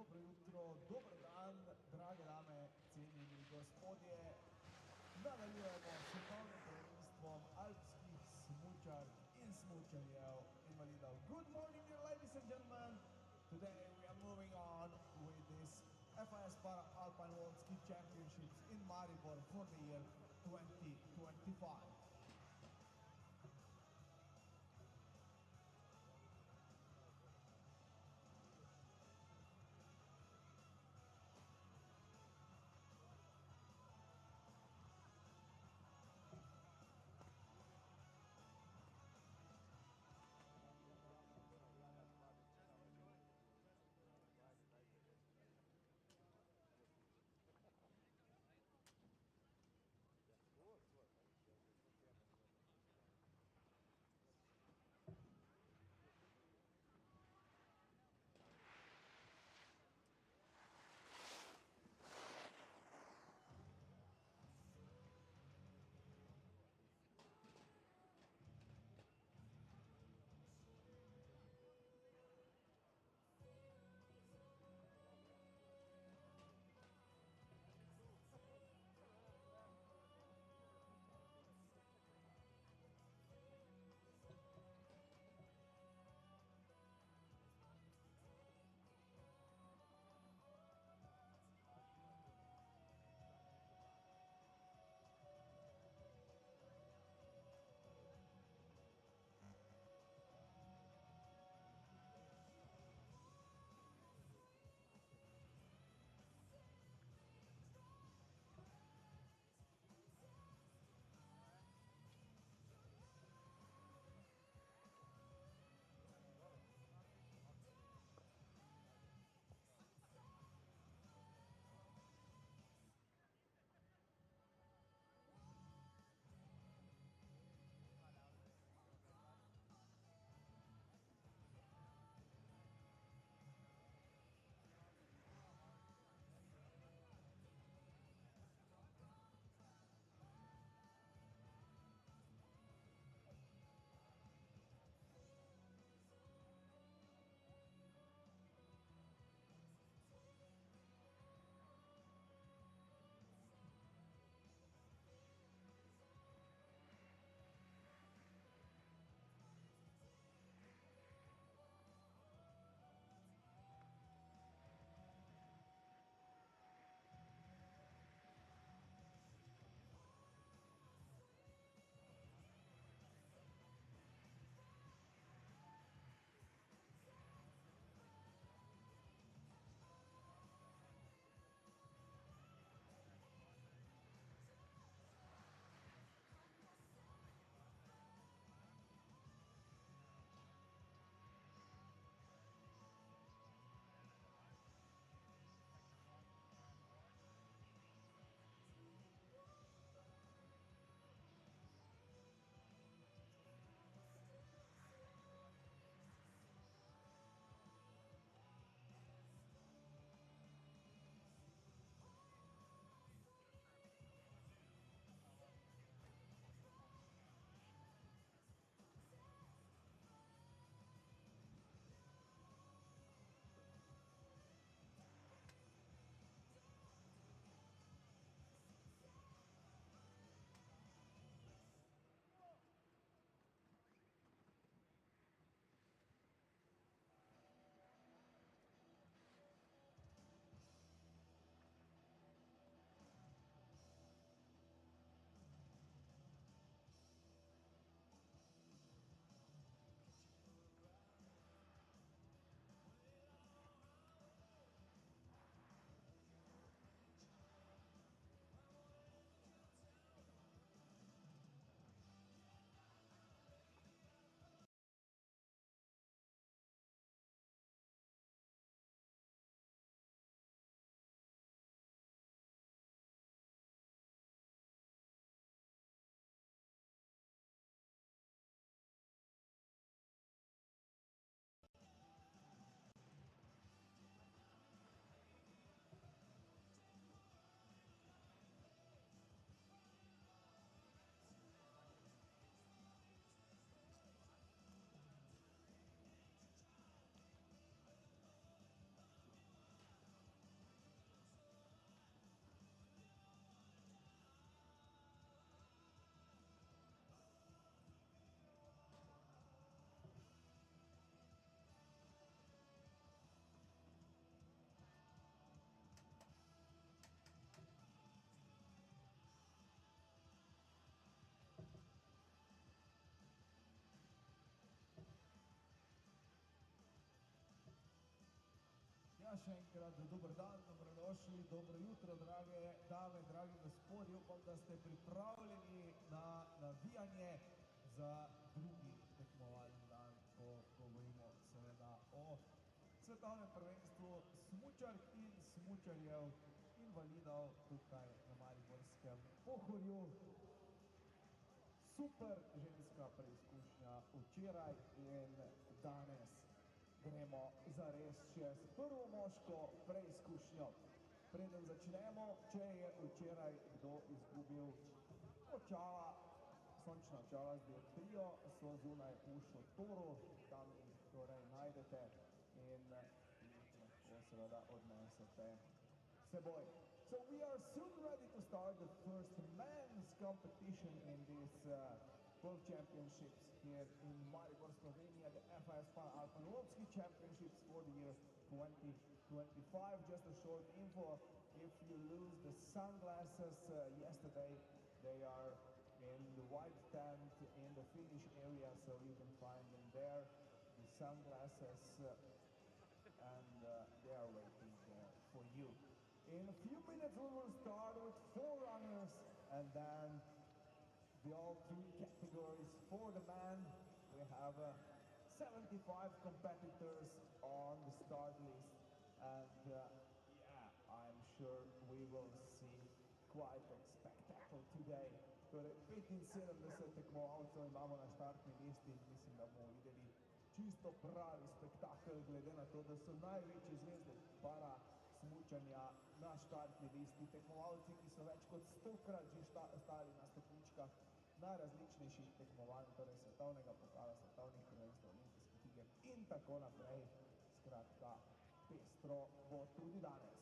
Dobro jutro, dober dan, drage dame, cenjeni gospodje. Nadaljujemo s svetovnim prvenstvom alpskih smučark in smučarjev invalidov. Good morning, dear ladies and gentlemen. Today we are moving on with this FIS Alpine World Ski Championships in Maribor for the year 2025. še enkrat dober dan, dobrodošli, dobro jutro, drage dame, dragi gospodje. Upam, da ste pripravljeni na navijanje za drugi tekmovalni dan, ko govorimo seveda o svetovnem prvenstvu smučark in smučarjev invalidov tukaj na Mariborskem Pohorju. Super ženska preizkušnja včeraj in danes gremo zares še s prvo moško preizkušnjo. Preden začnemo, če je včeraj kdo izgubil očala, sončna očala z dioptrijo, so zunaj v šotoru, tam jih torej najdete in jih lahko seveda odnesete seboj. So we are soon ready to start the first men's competition in this World Championships here in Maribor, Slovenia, the FIS Alpine Championships for the year 2025. Just a short info, if you lose the sunglasses yesterday, they are in the white tent in the finish area, so you can find them there, the sunglasses, and they are waiting for you. In a few minutes we will start with 4 runners and then the all 3 categories. For the man, we have 75 competitors on the start list, and yeah, I'm sure we will see quite a spectacle today. Torej 75 tekmovalcev imamo na štartni listi in mislim, da bomo videli čisto pravi spektakel, glede na to, da so največje zvezde para smučanja na štartni listi. Tekmovalci, ki so več kot 100-krat že stali na stopničkah najrazličnejših tekmovanj, torej svetovnega pokala, svetovnih prvenstev, olimpijskih iger in tako naprej. Skratka, pestro bo tudi danes.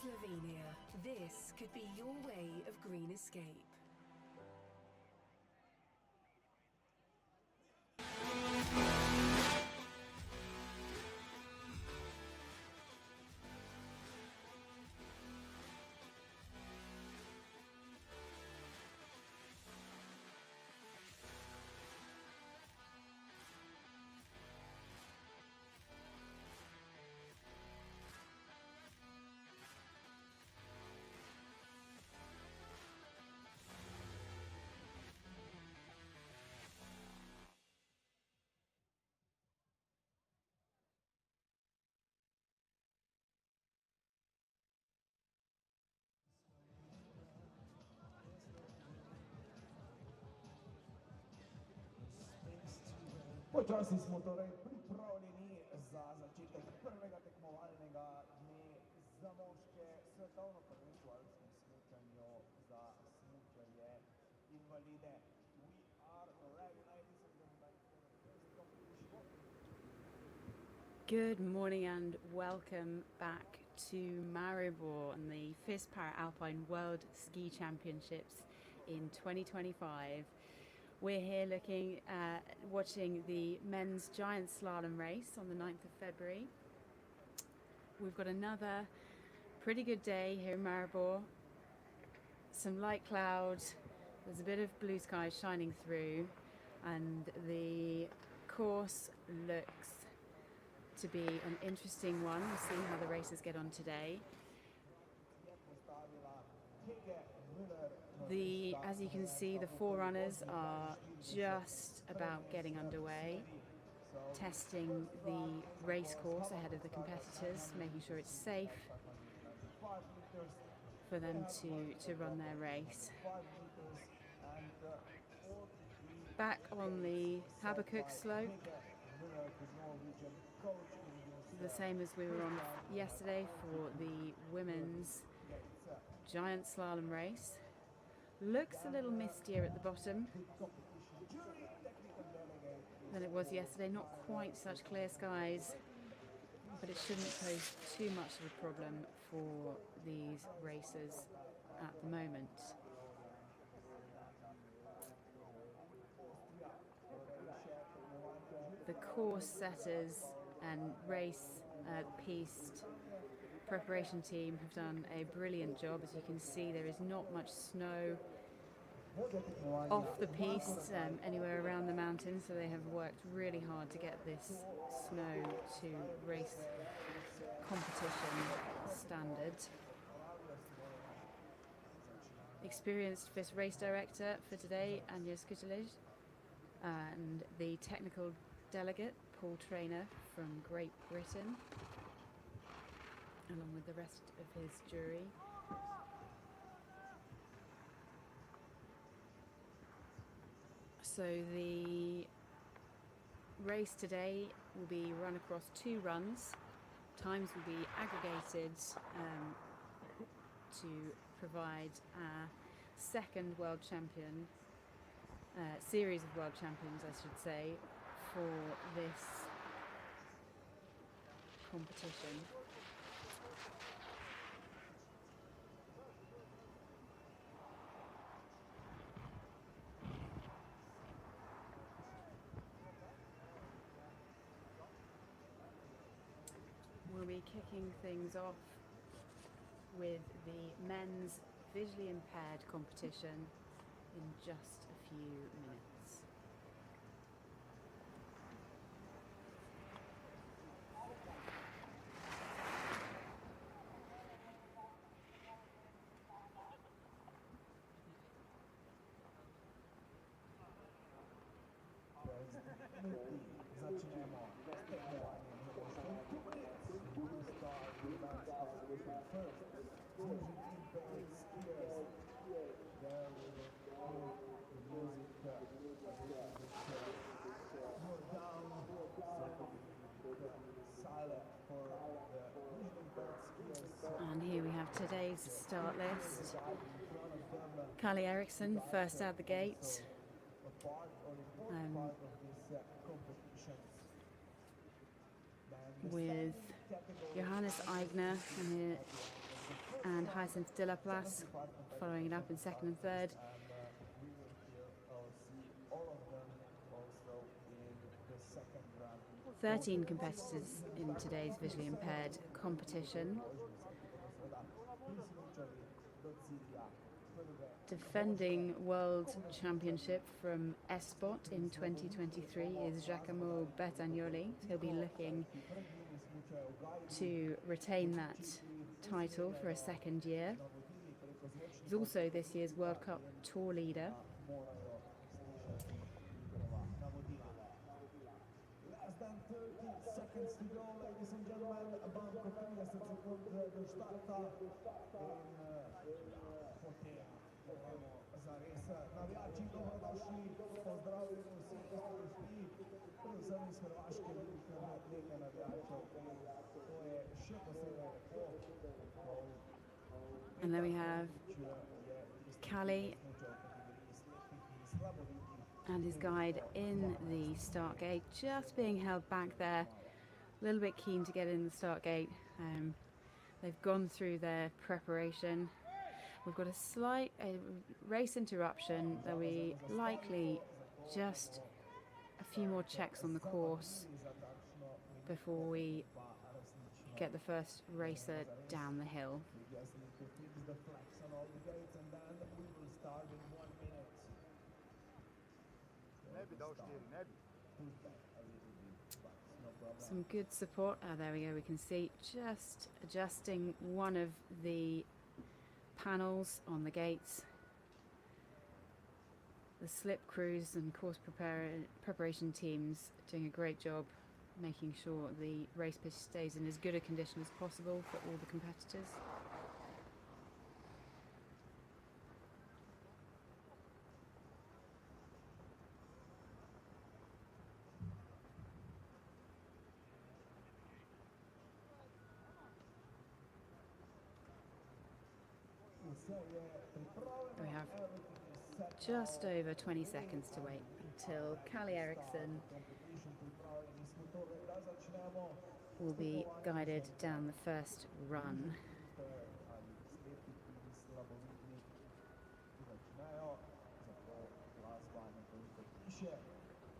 Slovenia, this could be your way of green escape. Počasi smo torej pripravljeni za začetek prvega tekmovalnega dne za moške svetovno prvenstvo v alpskem smučanju za smučarje invalide. We are ready, ladies and gentlemen, for the first competition. Good morning and welcome back to Maribor and the FIS Alpine World Ski Championships in 2025. We're here looking at watching the men's giant slalom race on the 9th of February. We've got another pretty good day here in Maribor. Some light clouds, there's a bit of blue sky shining through, and the course looks to be an interesting one. We'll see how the racers get on today. As you can see, the 4 runners are just about getting underway, testing the race course ahead of the competitors, making sure it's safe for them to run their race. Back on the Habakkuk slope, the same as we were on yesterday for the women's giant slalom race. Looks a little mistier at the bottom than it was yesterday. Not quite such clear skies, but it shouldn't pose too much of a problem for these racers at the moment. The course setters and race piste preparation team have done a brilliant job. As you can see, there is not much snow off the piste anywhere around the mountain, so they have worked really hard to get this snow to race competition standard. Experienced FIS race director for today, Anja Skutelij, and the technical delegate, Paul Trainer from Great Britain, along with the rest of his jury. So the race today will be run across 2 runs. Times will be aggregated to provide a second world champion, series of world champions, I should say, for this competition. We'll be kicking things off with the men's visually impaired competition in just a few minutes. And here we have today's start list. Kali Eriksson first out the gate. With Johannes Aigner and Hyacinth de la Place following it up in second and third. Thirteen competitors in today's visually impaired competition. Defending world championship from Espot in 2023 is Giacomo Bertagnoli. He'll be looking to retain that title for a second year. He's also this year's World Cup tour leader. Less than 30 seconds to go, ladies and gentlemen. Banco 30 секунд до старта. Navijači, dobrodošli, pozdravljeni vsi, ki ste prišli, predvsem iz Hrvaške, vidite nekaj navijačev, to je še posebej lepo. And then we have Kali and his guide in the start gate, just being held back there, a little bit keen to get in the start gate. They've gone through their preparation. We've got a slight race interruption. There'll be likely just a few more checks on the course before we get the first racer down the hill. Some good support. Oh, there we go. We can see just adjusting one of the panels on the gates. The slip crews and course preparation teams doing a great job making sure the race pitch stays in as good a condition as possible for all the competitors. We have just over 20 seconds to wait until Callie Eriksson will be guided down the first run.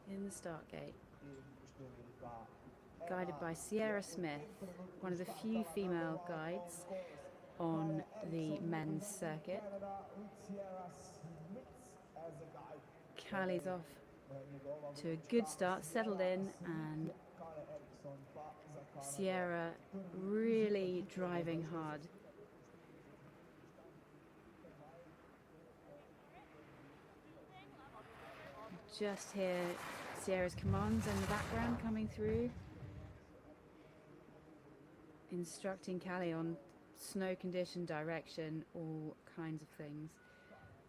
In the start gate, guided by Sierra Smith, one of the few female guides on the men's circuit. Callie's off to a good start, settled in, and Sierra really driving hard. Just hear Sierra's commands in the background coming through, instructing Callie on snow condition, direction, all kinds of things.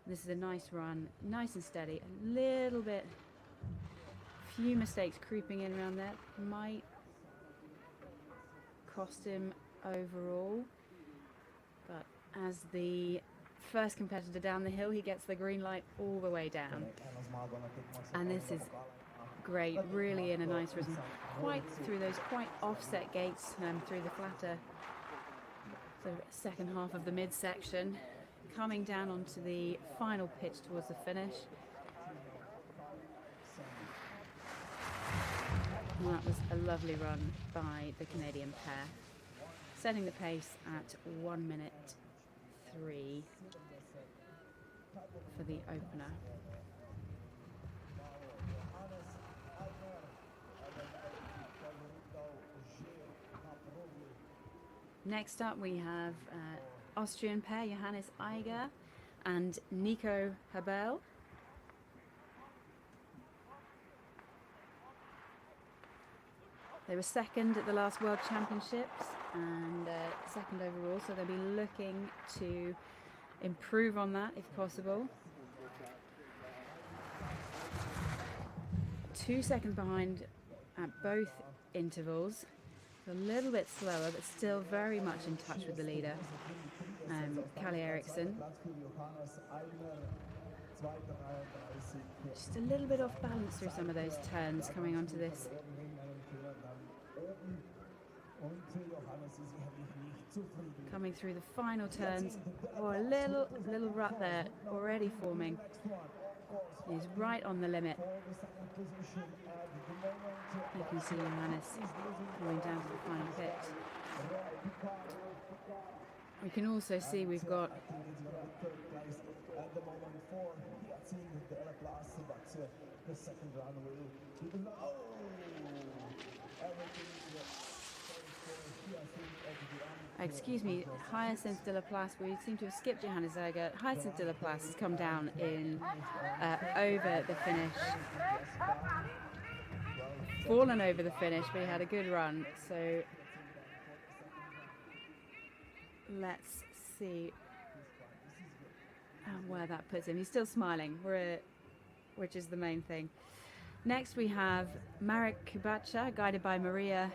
This is a nice run, nice and steady, a little bit, few mistakes creeping in around there, might cost him overall, but as the first competitor down the hill, he gets the green light all the way down, and this is great, really in a nice rhythm, quite through those quite offset gates, through the flatter, so second half of the midsection, coming down onto the final pitch towards the finish. And that was a lovely run by the Canadian pair, setting the pace at 1 minute 3 for the opener. Next up we have Austrian pair Johannes Eiger and Nico Habel. They were second at the last World Championships and second overall, so they'll be looking to improve on that if possible. 2 seconds behind at both intervals. A little bit slower, but still very much in touch with the leader, Callie Eriksson. Just a little bit off balance through some of those turns coming onto this. Coming through the final turns. Oh, a little rut there already forming. He's right on the limit. You can see Johannes going down to the final pitch. We can also see we've got excuse me, Hyacinth de la Place. We seem to have skipped Johannes Eiger. Hyacinth de la Place has come down in over the finish. Fallen over the finish, but he had a good run. So let's see where that puts him. He's still smiling, which is the main thing. Next we have Marek Kubacha, guided by Maria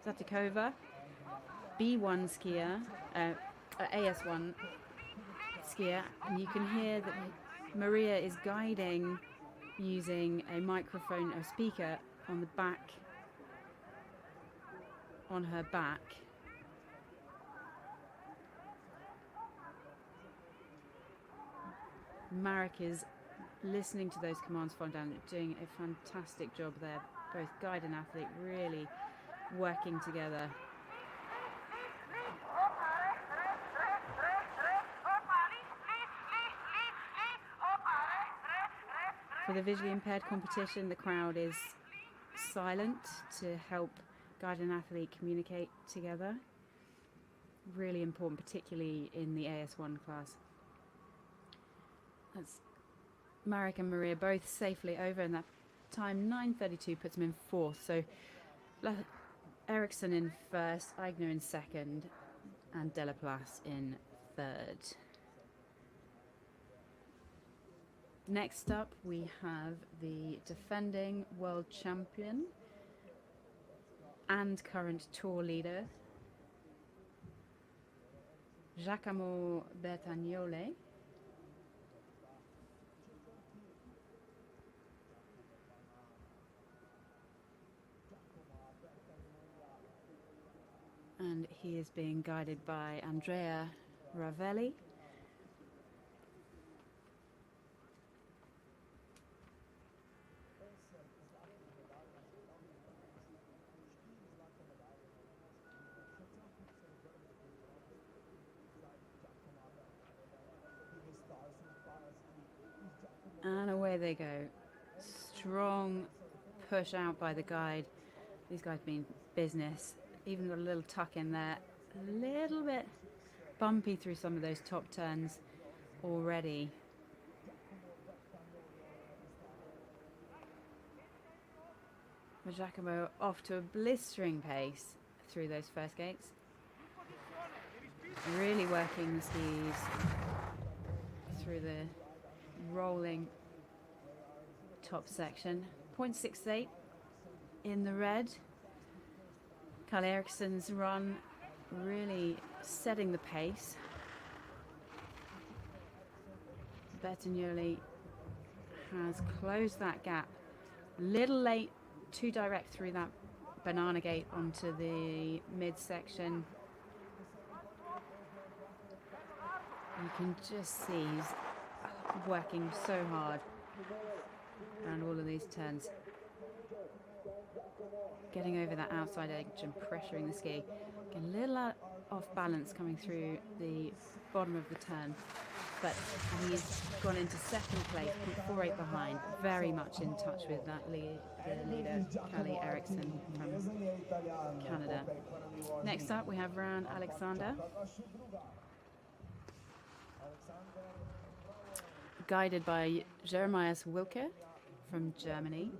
Zatikova, B1 skier, AS1 skier, and you can hear that Maria is guiding using a microphone, a speaker on the back, on her back. Marek is listening to those commands from down, doing a fantastic job there. Both guide and athlete really working together. For the visually impaired competition, the crowd is silent to help guide and athlete communicate together. Really important, particularly in the AS1 class. That's Marek and Maria both safely over, and that time 9:32 puts them in fourth. So Eriksson in first, Eigner in second, and de la Place in third. Next up, we have the defending world champion and current tour leader, Giacomo Bertagnole. And he is being guided by Andrea Ravelli. And away they go. Strong push out by the guide. These guys mean business. Even got a little tuck in there. A little bit bumpy through some of those top turns already. But Giacomo off to a blistering pace through those first gates. Really working the skis through the rolling top section. 0.68 in the red. Kalle Eriksson's run really setting the pace. Bertagnole has closed that gap. Little late, too direct through that banana gate onto the midsection. You can just see he's working so hard around all of these turns. Getting over that outside edge and pressuring the ski. Getting a little off balance coming through the bottom of the turn. But he's gone into second place, 0.48 behind, very much in touch with that the leader, Kalle Eriksson from Canada. Next up, we have Ran Alexander, guided by Jeremias Wilke from Germany.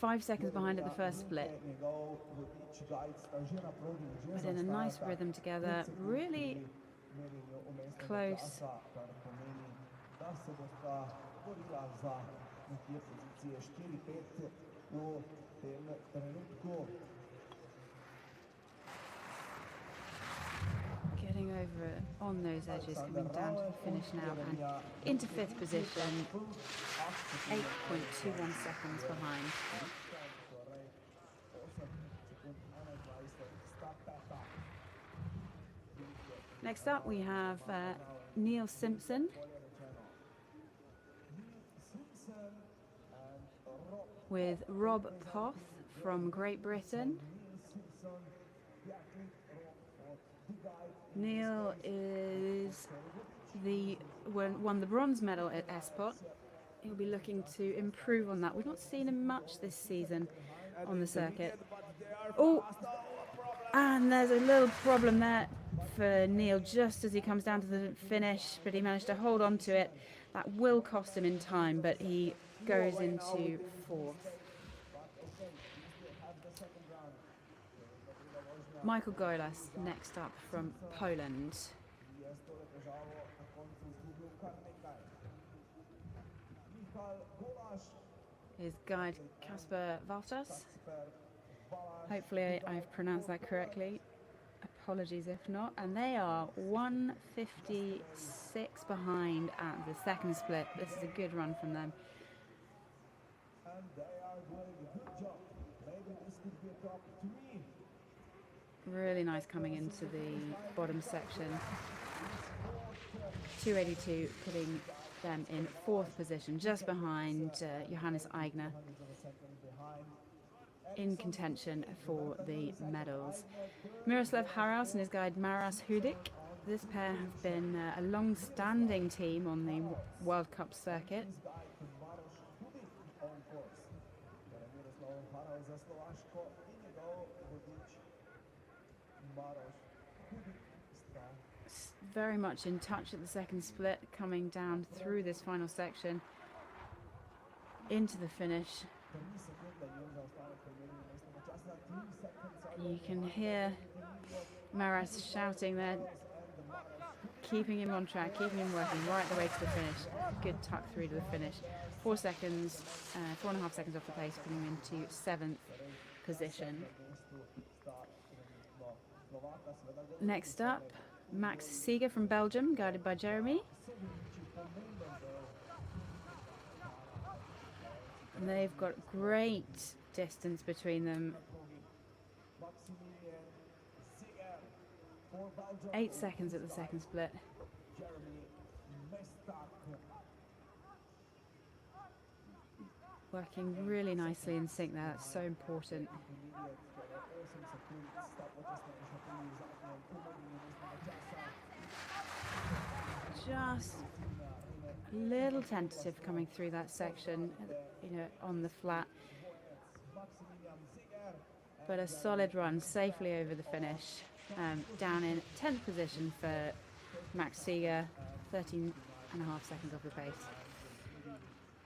5 seconds behind at the first split, but in a nice rhythm together, really close. Getting over on those edges, coming down to the finish now and into 5th position, 8.21 seconds behind. Next up we have Neil Simpson with Rob Poth from Great Britain. Neil is won the bronze medal at Espot. He'll be looking to improve on that. We've not seen him much this season on the circuit. Oh, and there's a little problem there for Neil just as he comes down to the finish, but he managed to hold on to it. That will cost him in time, but he goes into 4th. Michael Golas next up from Poland. His guide Kasper Valtas. Hopefully I've pronounced that correctly. Apologies if not. And they are 1:56 behind at the second split. This is a good run from them. Really nice coming into the bottom section. 282 putting them in 4th position, just behind Johannes Eigner, in contention for the medals. Miroslav Haraus and his guide Maras Hudik. This pair have been a long-standing team on the World Cup circuit. Very much in touch at the second split, coming down through this final section into the finish. You can hear Maras shouting there, keeping him on track, keeping him working right the way to the finish. Good tuck through to the finish. 4 seconds, 4.5 seconds off the pace, putting him into 7th position. Next up, Max Seeger from Belgium, guided by Jeremy. And they've got great distance between them. 8 seconds at the second split. Working really nicely in sync there, that's so important. Just a little tentative coming through that section, you know, on the flat. But a solid run safely over the finish. Down in 10th position for Max Seeger, 13.5 seconds off the pace.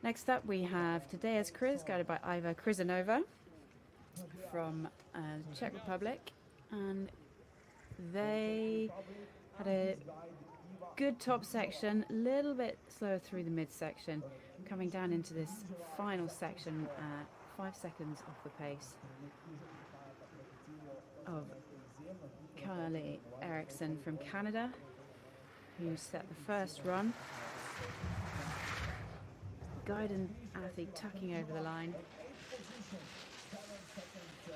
Next up we have Tadeusz Kriz, guided by Iva Krizanova from Czech Republic, and they had a good top section, a little bit slower through the midsection, coming down into this final section 5 seconds off the pace of Carly Eriksson from Canada, who set the first run. Guide and athlete tucking over the line.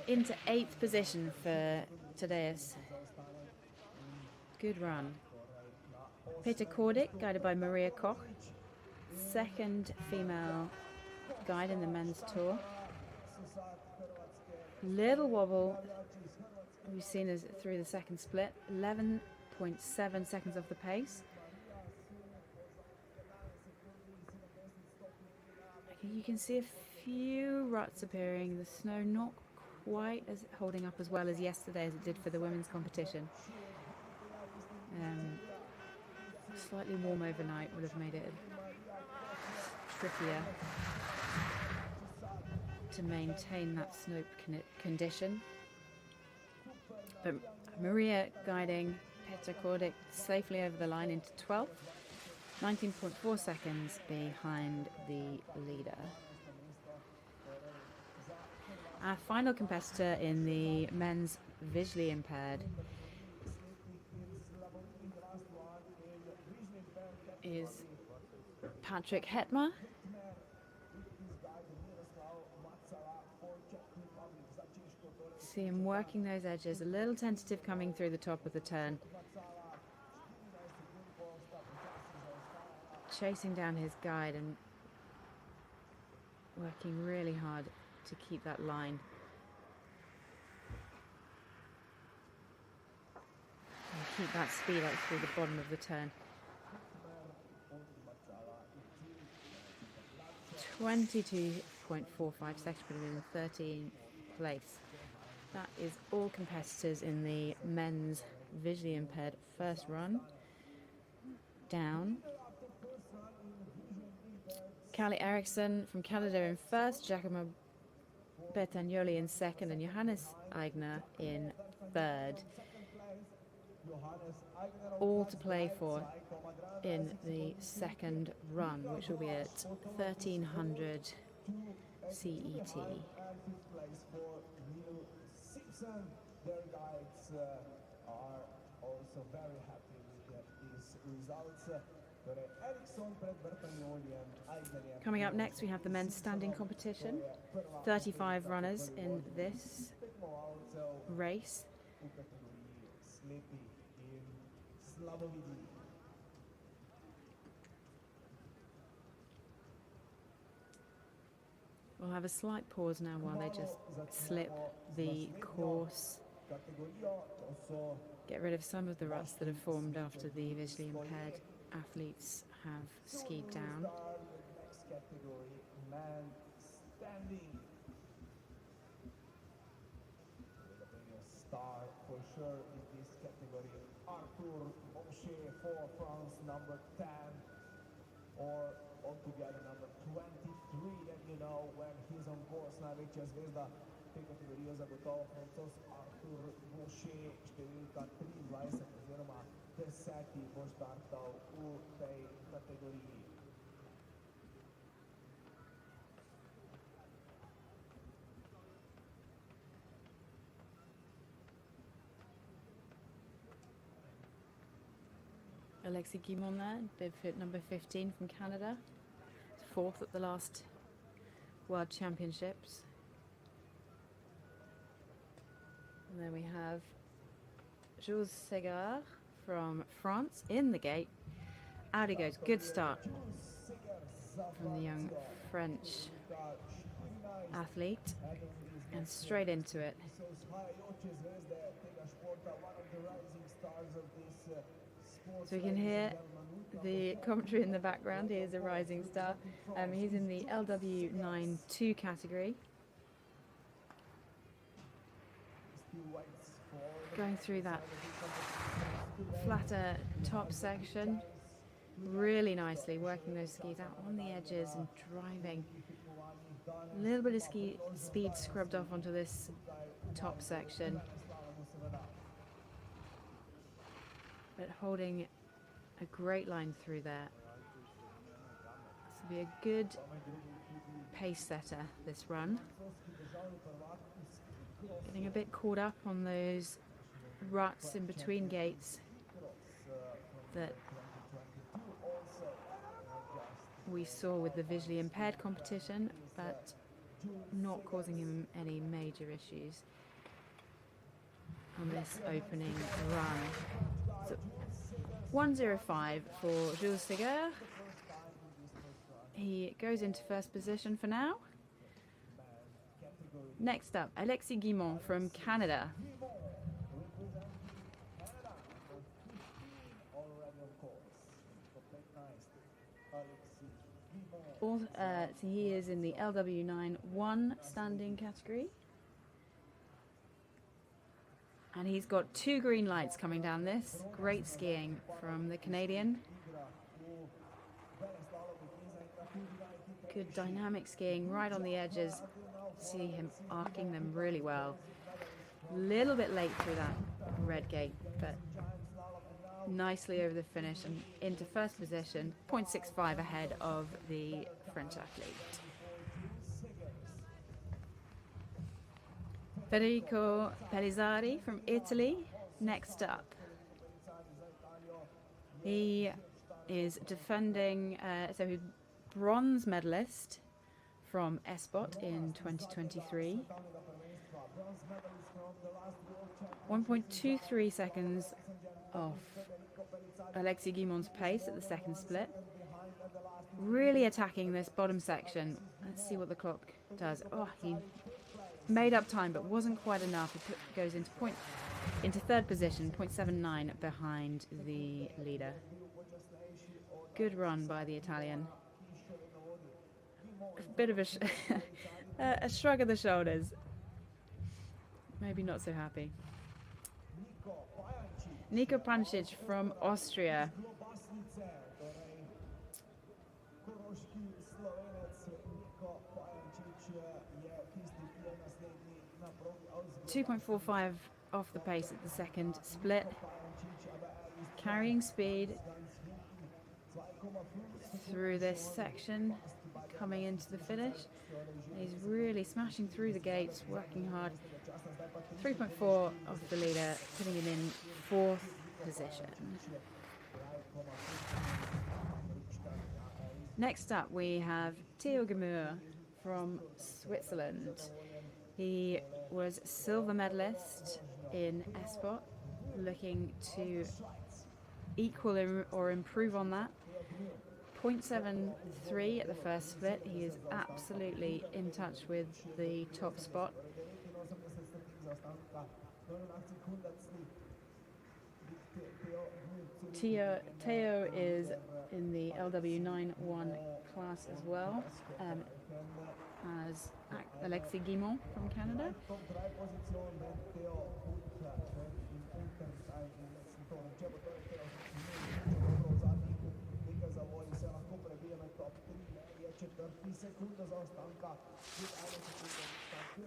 Into 8th position for Tadeusz. Good run. Peter Kordic, guided by Maria Koch. Second female guide in the men's tour. Little wobble we've seen as through the second split. 11.7 seconds off the pace. You can see a few ruts appearing. The snow not quite as holding up as well as yesterday as it did for the women's competition. Slightly warm overnight would have made it trickier to maintain that slope condition. But Maria guiding Petra Kordic safely over the line into 12th. 19.4 seconds behind the leader. Our final competitor in the men's visually impaired is Patrick Hetma. See him working those edges, a little tentative coming through the top of the turn. Chasing down his guide and working really hard to keep that line. And keep that speed up through the bottom of the turn. 22.45 seconds, putting him in 13th place. That is all competitors in the men's visually impaired first run. Down. Callie Eriksson from Canada in first, Giacomo Bertagnoli in second, and Johannes Eigner in third. All to play for in the second run, which will be at 1300 CET. Their guides are also very happy with these results. Coming up next, we have the men's standing competition. 35 runners in this race. We'll have a slight pause now while they just slip the course. Get rid of some of the ruts that have formed after the visually impaired athletes have skied down. Next category, man standing. A star for sure in this category. Arthur Boucher for France, number 10, or altogether number 23. And you know, when he's on course, najveća zvezda te kategorije zagotovo Francos Arthur Boucher, številka 23 oziroma 10. bo štartal v tej kategoriji. Alexis Guimond there, bib fit number 15 from Canada. 4th at the last World Championships. And then we have Jules Segar from France in the gate. Audi goes, good start from the young French athlete, and straight into it. So we can hear the commentary in the background. He is a rising star. He's in the LW9-2 category. Going through that flatter top section really nicely, working those skis out on the edges and driving. A little bit of speed scrubbed off onto this top section, but holding a great line through there. This will be a good pace setter, this run. Getting a bit caught up on those ruts in between gates that we saw with the visually impaired competition, but not causing him any major issues on this opening run. So 1:05 for Jules Segar. He goes into first position for now. Next up, Alexis Guimond from Canada. So he is in the LW9-1 standing category. And he's got 2 green lights coming down this. Great skiing from the Canadian. Good dynamic skiing right on the edges. See him arcing them really well. Little bit late through that red gate, but nicely over the finish and into first position, 0.65 ahead of the French athlete. Federico Pellizzari from Italy, next up. He is defending, so he's bronze medalist from SPOT in 2023. 1.23 seconds off Alexis Guimond's pace at the second split. Really attacking this bottom section. Let's see what the clock does. Oh, he made up time, but wasn't quite enough. He goes into third position, 0.79 behind the leader. Good run by the Italian. A bit of a shrug of the shoulders. Maybe not so happy. Nico Pancic from Austria. .45 off the pace at the second split. Carrying speed through this section, coming into the finish. He's really smashing through the gates, working hard. 3.4 off the leader, putting him in fourth position. Next up we have Theo Gemur from Switzerland. He was silver medalist in SPOT, looking to equal or improve on that. 0.73 at the first split. He is absolutely in touch with the top spot. Theo is in the LW9-1 class as well, as Alexis Guimond from Canada.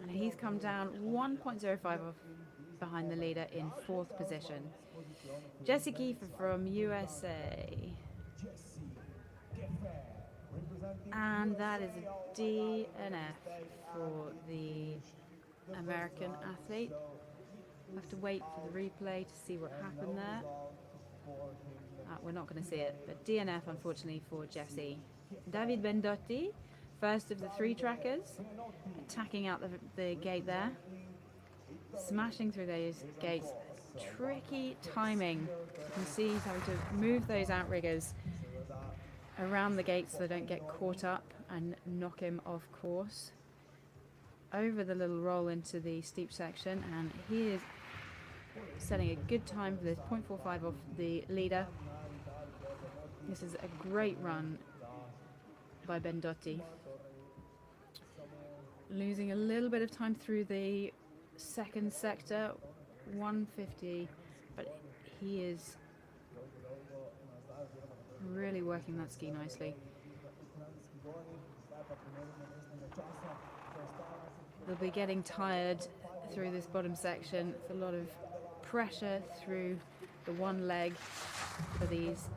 And he's come down 1.05 off behind the leader in fourth position. Jesse Kiefer from USA. And that is a D and F for the American athlete. We'll have to wait for the replay to see what happened there. We're not going to see it, but DNF unfortunately for Jesse. David Bendotti, first of the 3 trackers, attacking out the gate there, smashing through those gates. Tricky timing. You can see he's having to move those outriggers around the gates so they don't get caught up and knock him off course. Over the little roll into the steep section, and he is setting a good time for this, 0.45 off the leader. This is a great run by Bendotti. Losing a little bit of time through the second sector, 150, but he is really working that ski nicely. They'll be getting tired through this bottom section. It's a lot of pressure through the one leg for these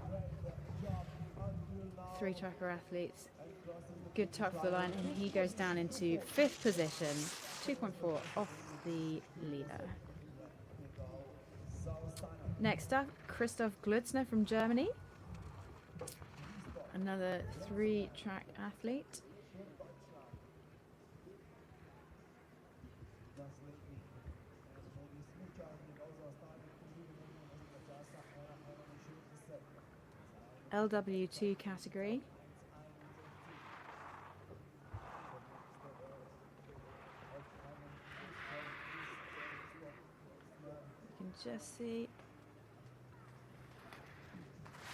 3 tracker athletes. Good tuck for the line, and he goes down into 5th position, 2.4 off the leader. Next up, Christoph Glutzner from Germany. Another 3-track athlete. LW2 category. You can just see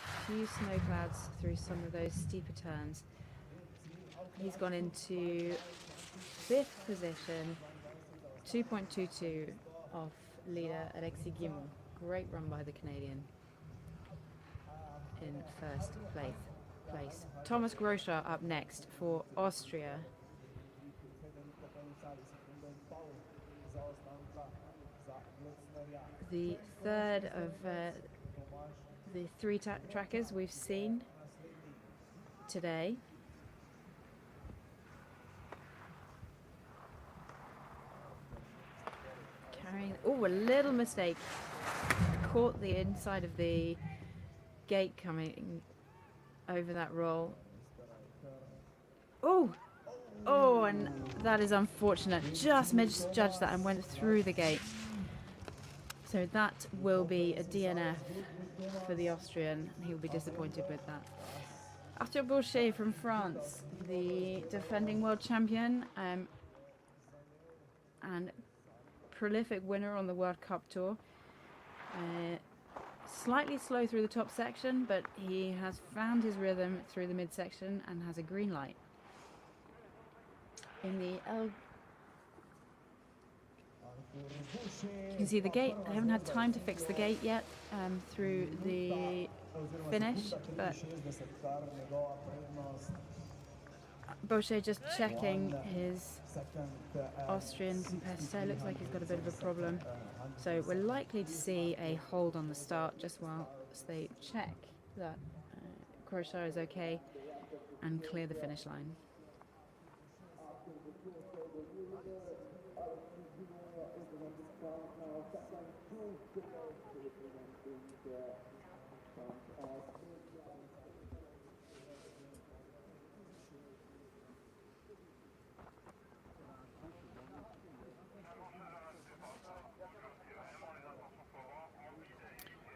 a few snow clouds through some of those steeper turns. He's gone into 5th position, 2.22 off leader Alexis Guimont. Great run by the Canadian in 1st place. Thomas Groscher up next for Austria. The 3rd of the 3 trackers we've seen today. Carrying, oh, a little mistake. Caught the inside of the gate coming over that roll. Oh, and that is unfortunate. Just misjudged that and went through the gate. So that will be a DNF for the Austrian. He will be disappointed with that. Arthur Bauchet from France, the defending world champion and prolific winner on the World Cup Tour. Slightly slow through the top section, but he has found his rhythm through the midsection and has a green light. In the you can see the gate. I haven't had time to fix the gate yet through the finish, but Bauchet just checking his Austrian competitor. Looks like he's got a bit of a problem. So we're likely to see a hold on the start just while they check that Groscher is okay and clear the finish line.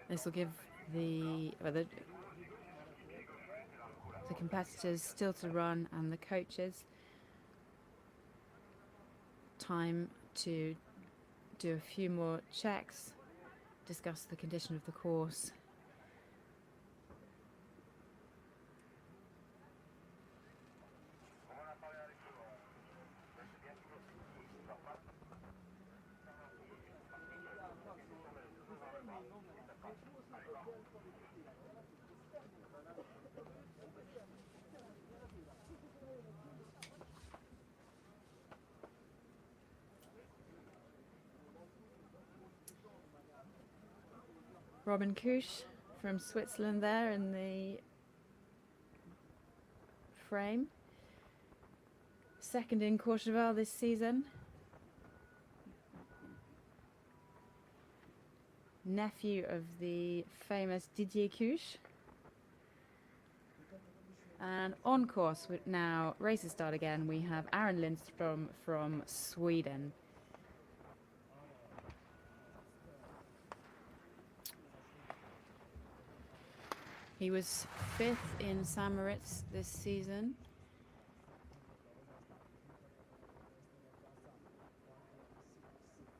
This will give the competitors still to run and the coaches time to do a few more checks, discuss the condition of the course. Robin Kusch from Switzerland there in the frame. Second in Courchevel this season. Nephew of the famous Didier Kusch. And on course, now races start again. We have Aaron Lindstrom from Sweden. He was 5th in St. Moritz this season.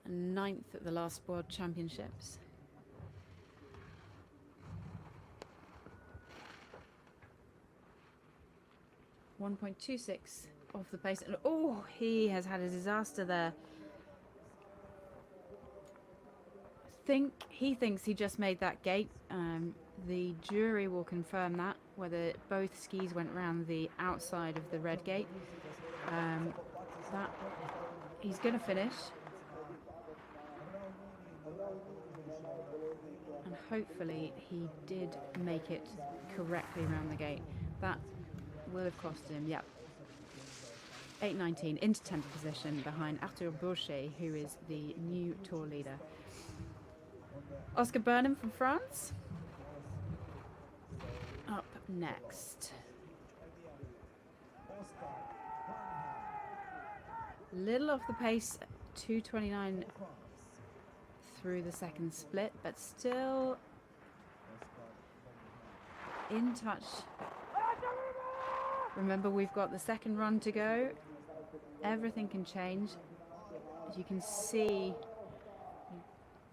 And 9th at the last World Championships. .26 off the pace. And oh, he has had a disaster there. He thinks he just made that gate. The jury will confirm that, whether both skis went round the outside of the red gate. That he's going to finish. And hopefully he did make it correctly around the gate. That will have cost him, yep. 8.19 into 10th position behind Arthur Boucher, who is the new tour leader. Oscar Burnham from France. Up next. Little off the pace, 2.29 through the second split, but still in touch. Remember, we've got the second run to go. Everything can change. As you can see,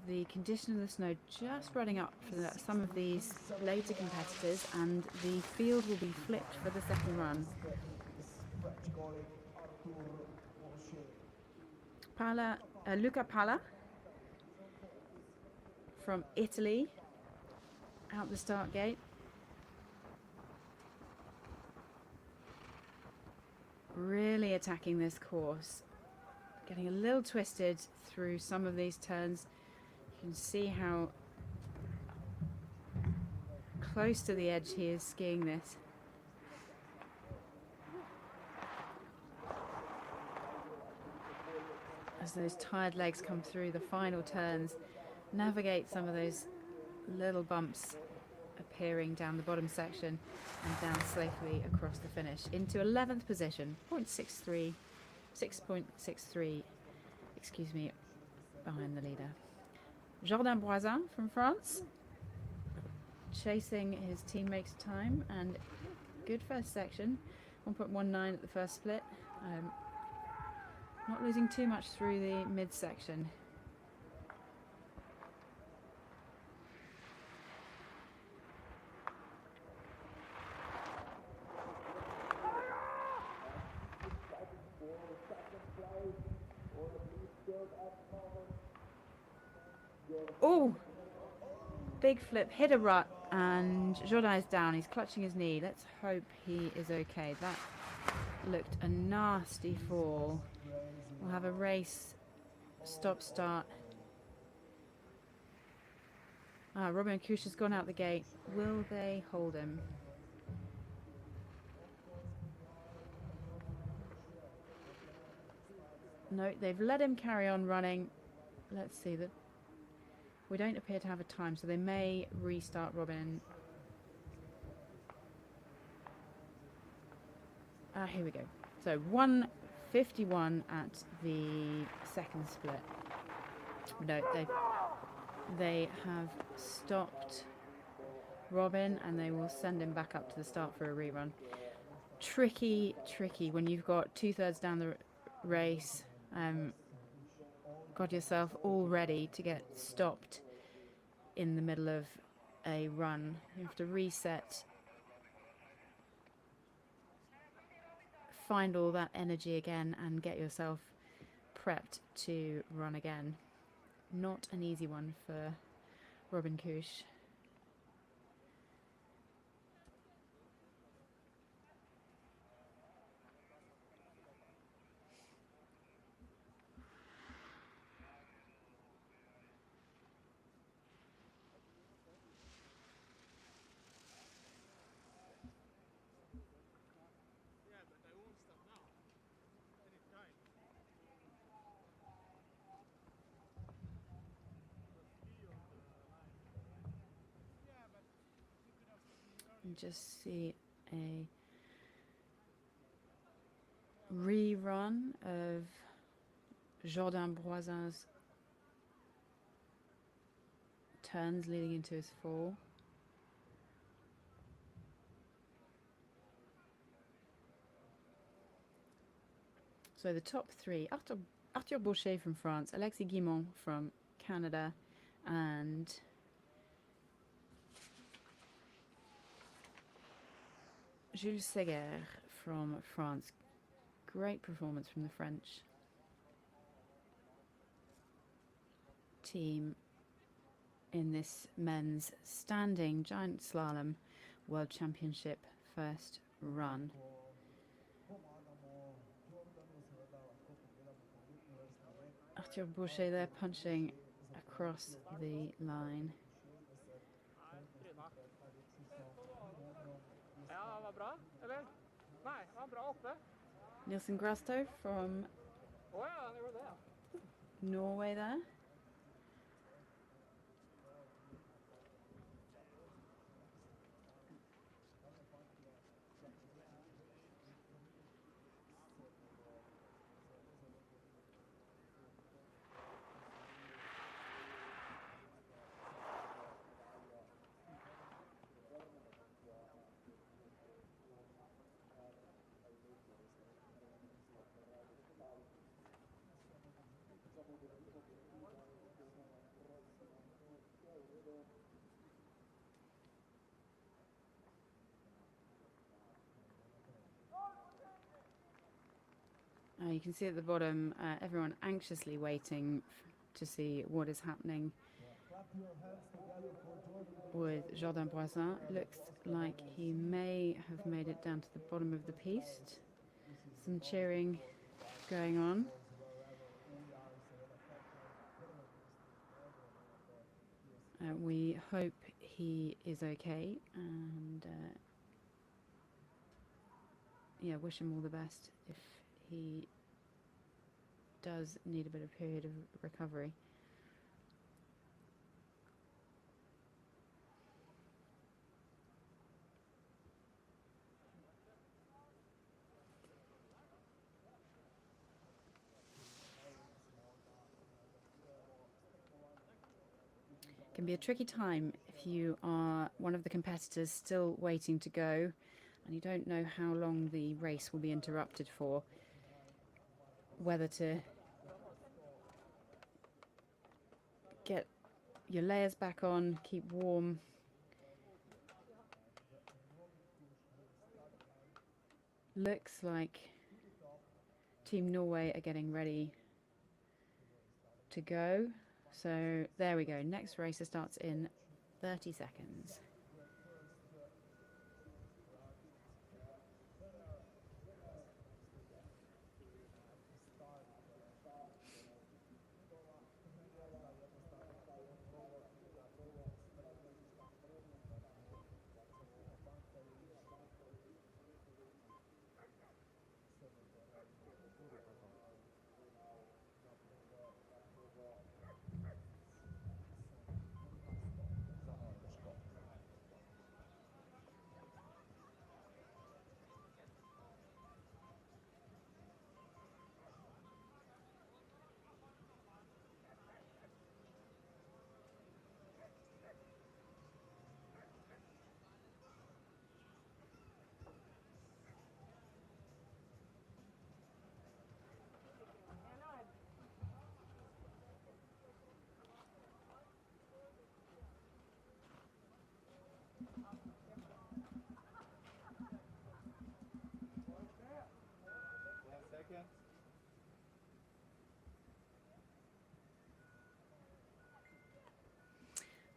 the condition of the snow just running up for some of these later competitors, and the field will be flipped for the second run. Luca Palla from Italy out the start gate. Really attacking this course, getting a little twisted through some of these turns. You can see how close to the edge he is skiing this. As those tired legs come through the final turns, navigate some of those little bumps appearing down the bottom section and down safely across the finish into 11th position, 6.63, excuse me, behind the leader. Jordan Boisin from France, chasing his teammates' time, and good first section, 1.19 at the first split. Not losing too much through the mid-section. Oh, big flip, hit a rut, and Jordan is down. He's clutching his knee. Let's hope he is okay. That looked a nasty fall. We'll have a race stop-start. Robin Kusch has gone out the gate. Will they hold him? No, they've let him carry on running. Let's see. We don't appear to have a time, so they may restart Robin. Here we go. So 1:51 at the second split. No, they have stopped Robin, and they will send him back up to the start for a rerun. Tricky when you've got 2/3 down the race. Got yourself all ready to get stopped in the middle of a run. You have to reset, find all that energy again, and get yourself prepped to run again. Not an easy one for Robin Kusch. Just see a rerun of Jordan Broisin's turns leading into his fall. So the top three, Arthur Bauchet from France, Alexis Guimont from Canada, and Jules Seguer from France. Great performance from the French team in this men's standing giant slalom world championship first run. Arthur Bauchet there punching across the line. Nielsen Grasto from Norway there. You can see at the bottom, everyone anxiously waiting to see what is happening with Jordan Broisin. Looks like he may have made it down to the bottom of the piste. Some cheering going on. We hope he is okay, and yeah, wish him all the best if he does need a bit of period of recovery. It can be a tricky time if you are one of the competitors still waiting to go and you don't know how long the race will be interrupted for, whether to get your layers back on, keep warm. Looks like Team Norway are getting ready to go. So there we go. Next racer starts in 30 seconds.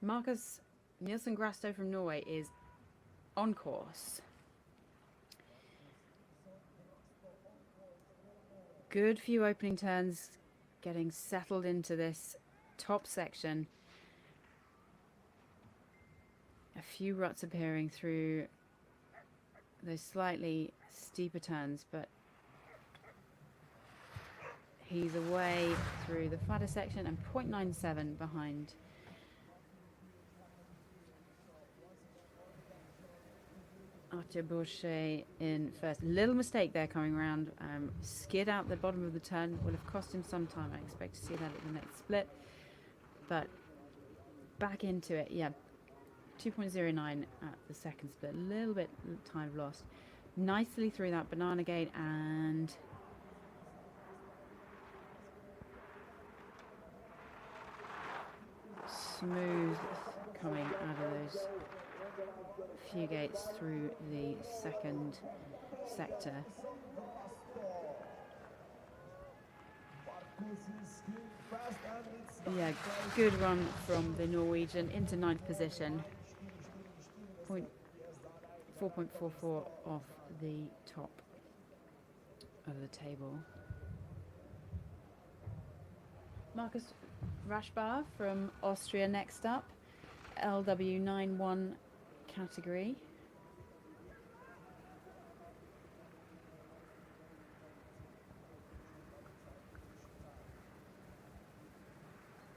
Marcus Nielsen Grasto from Norway is on course. Good few opening turns, getting settled into this top section. A few ruts appearing through those slightly steeper turns, but he's away through the flatter section and 0.97 behind Arthur Boucher in first. Little mistake there coming around. Skid out the bottom of the turn. Will have cost him some time. I expect to see that at the next split. But back into it. Yeah, 2.09 at the second split. A little bit time lost. Nicely through that banana gate and smooth coming out of those few gates through the second sector. Yeah, good run from the Norwegian into 9th position. 4.44 off the top of the table. Marcus Rashbar from Austria next up, LW91 category.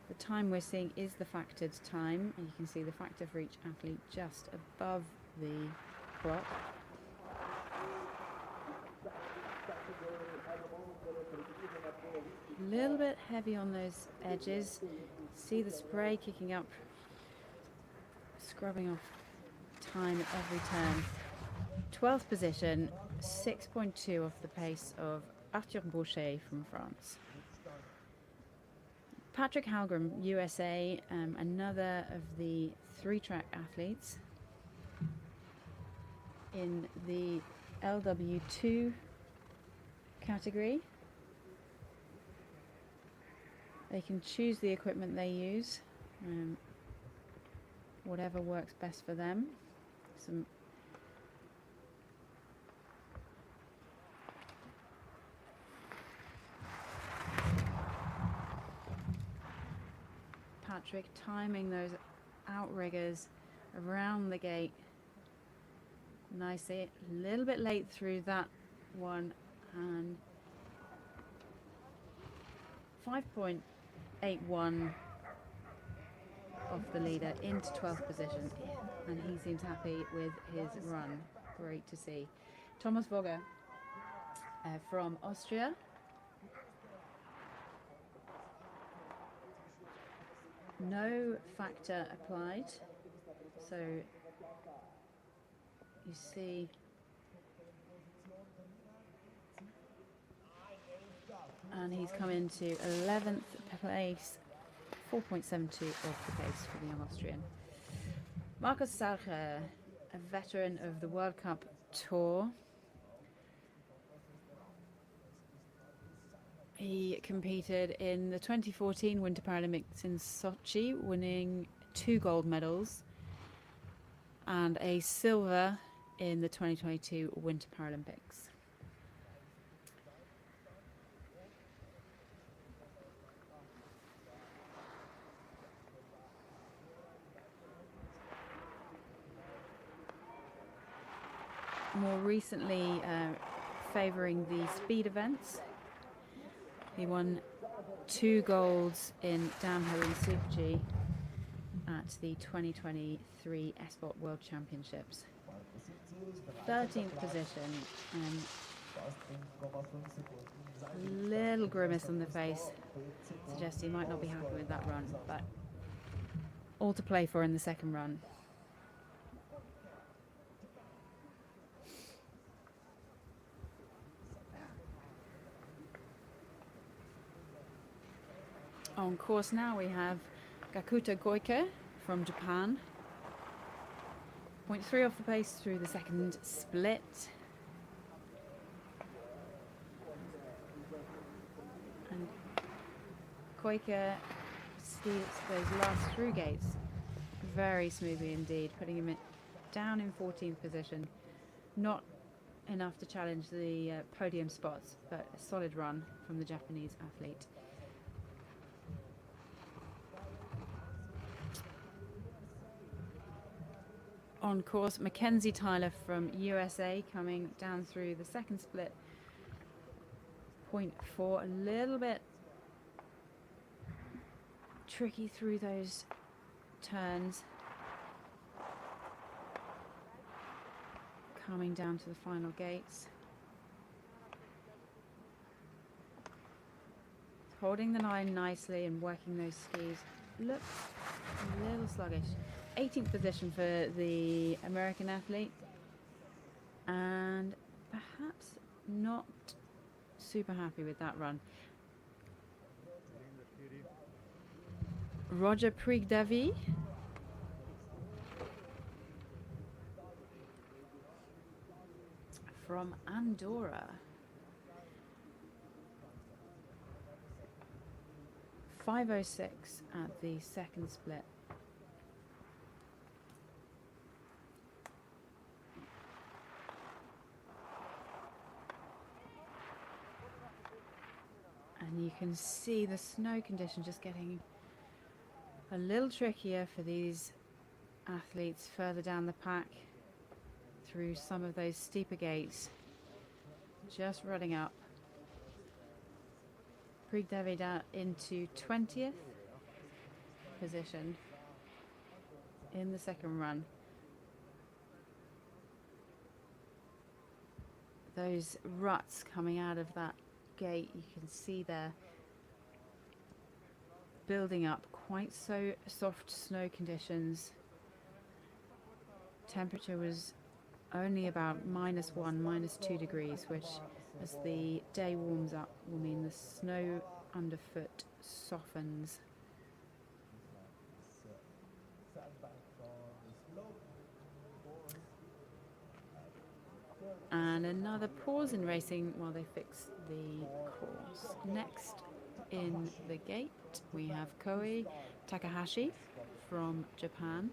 The time we're seeing is the factored time, and you can see the factor for each athlete just above the clock. A little bit heavy on those edges. See the spray kicking up, scrubbing off time at every turn. 12th position, 6.2 off the pace of Arthur Boucher from France. Patrick Halgrim, USA, another of the 3-track athletes in the LW2 category. They can choose the equipment they use, whatever works best for them. Patrick timing those outriggers around the gate nicely. A little bit late through that one, and 5.81 off the leader into 12th position, and he seems happy with his run. Great to see. Thomas Vogger from Austria. No factor applied, so you see and he's come into 11th place, 4.72 off the pace for the young Austrian. Markus Salcher, a veteran of the World Cup Tour. He competed in the 2014 Winter Paralympics in Sochi, winning 2 gold medals and a silver in the 2022 Winter Paralympics. More recently, favouring the speed events. He won 2 golds in downhill in Super G at the 2023 Esport World Championships. 13th position, a little grimace on the face suggests he might not be happy with that run, but all to play for in the second run. On course now we have Gakuta Goike from Japan. 0.3 off the pace through the second split. And Goike steals those last through gates very smoothly indeed, putting him down in 14th position. Not enough to challenge the podium spots, but a solid run from the Japanese athlete. On course, Mackenzie Tyler from USA coming down through the second split. 0.4, a little bit tricky through those turns. coming down to the final gates. Holding the line nicely and working those skis. Looks a little sluggish. 18th position for the American athlete, and perhaps not super happy with that run. Roger Prigdavi from Andorra. 5:06 at the second split. And you can see the snow condition just getting a little trickier for these athletes further down the pack through some of those steeper gates. Just running up. Prigdavi down into 20th position in the second run. Those ruts coming out of that gate, you can see there building up quite so soft snow conditions. Temperature was only about -1, -2 degrees, which as the day warms up will mean the snow underfoot softens. And another pause in racing while they fix the course. Next in the gate we have Koei Takahashi from Japan.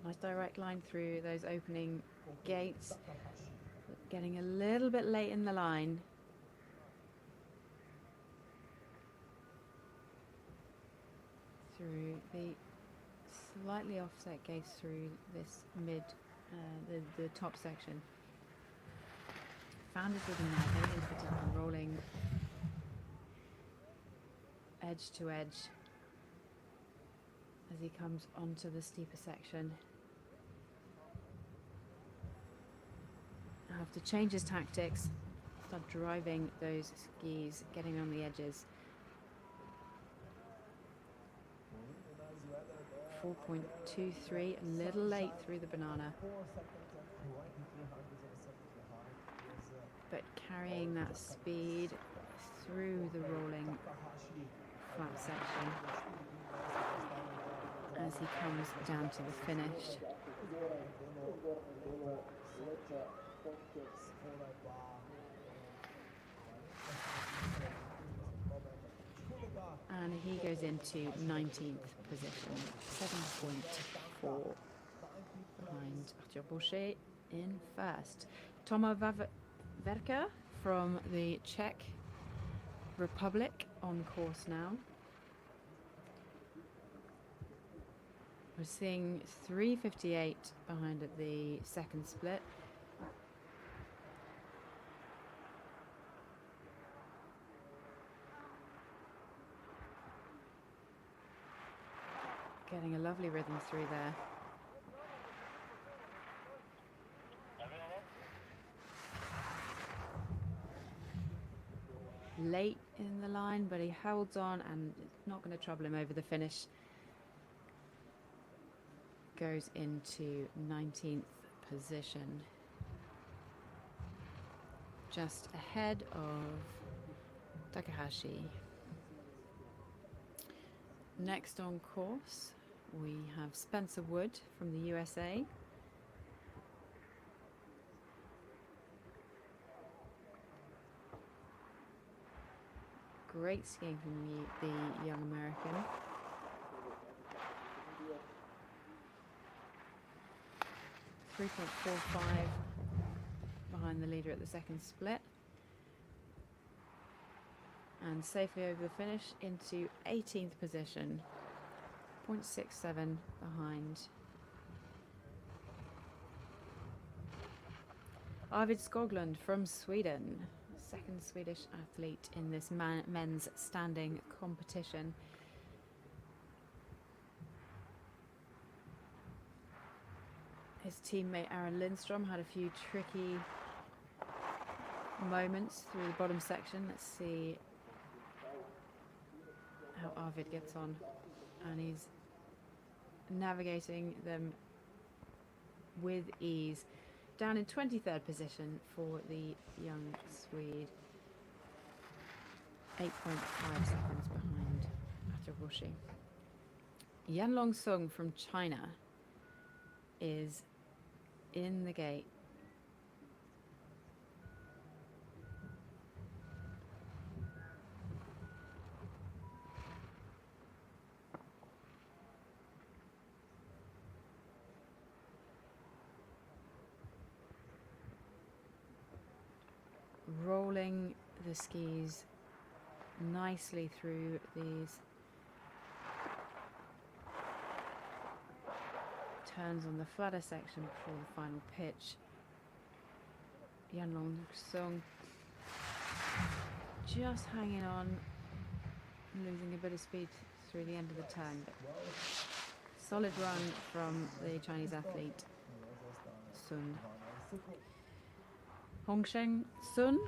Nice direct line through those opening gates. Getting a little bit late in the line. Through the slightly offset gates through this the top section. Found his rhythm now, heading into the tunnel, rolling edge to edge as he comes onto the steeper section. Have to change his tactics, start driving those skis, getting on the edges. 4.23, a little late through the banana. But carrying that speed through the rolling flat section as he comes down to the finish. And he goes into 19th position, 7.4 behind Arthur Boucher in first. Toma Verka from the Czech Republic on course now. We're seeing 3:58 behind at the second split. Getting a lovely rhythm through there. Late in the line, but he holds on and it's not going to trouble him over the finish. Goes into 19th position. Just ahead of Takahashi. Next on course, we have Spencer Wood from the USA. Great skiing from the young American. .345 behind the leader at the second split. And safely over the finish into 18th position, 0.67 behind. Arvid Skoglund from Sweden, second Swedish athlete in this men's standing competition. His teammate Aaron Lindstrom had a few tricky moments through the bottom section. Let's see how Arvid gets on, and he's navigating them with ease. Down in 23rd position for the young Swede, 8.5 seconds behind Atabushi. Yanlong Sung from China is in the gate. Rolling the skis nicely through these turns on the flatter section before the final pitch. Yanlong Sung just hanging on, losing a bit of speed through the end of the turn. Solid run from the Chinese athlete Sun. Hongsheng Sun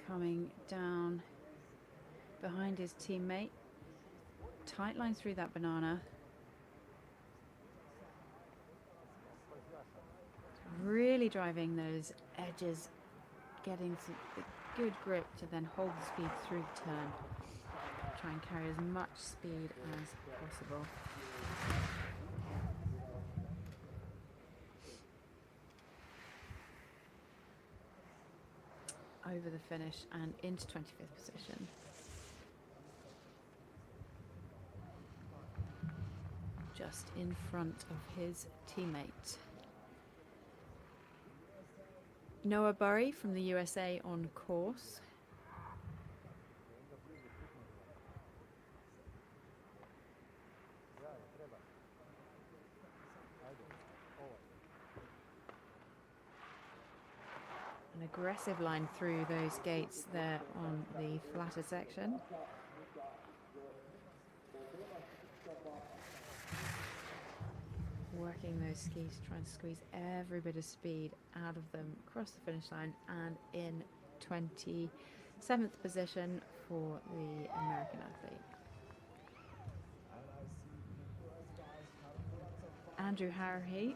coming down behind his teammate. Tight line through that banana. Really driving those edges, getting a good grip to then hold the speed through the turn. Try and carry as much speed as possible. Over the finish and into 25th position. Just in front of his teammate. Noah Burry from the USA on course. An aggressive line through those gates there on the flatter section. Working those skis, trying to squeeze every bit of speed out of them across the finish line, and in 27th position for the American athlete. Andrew Harry,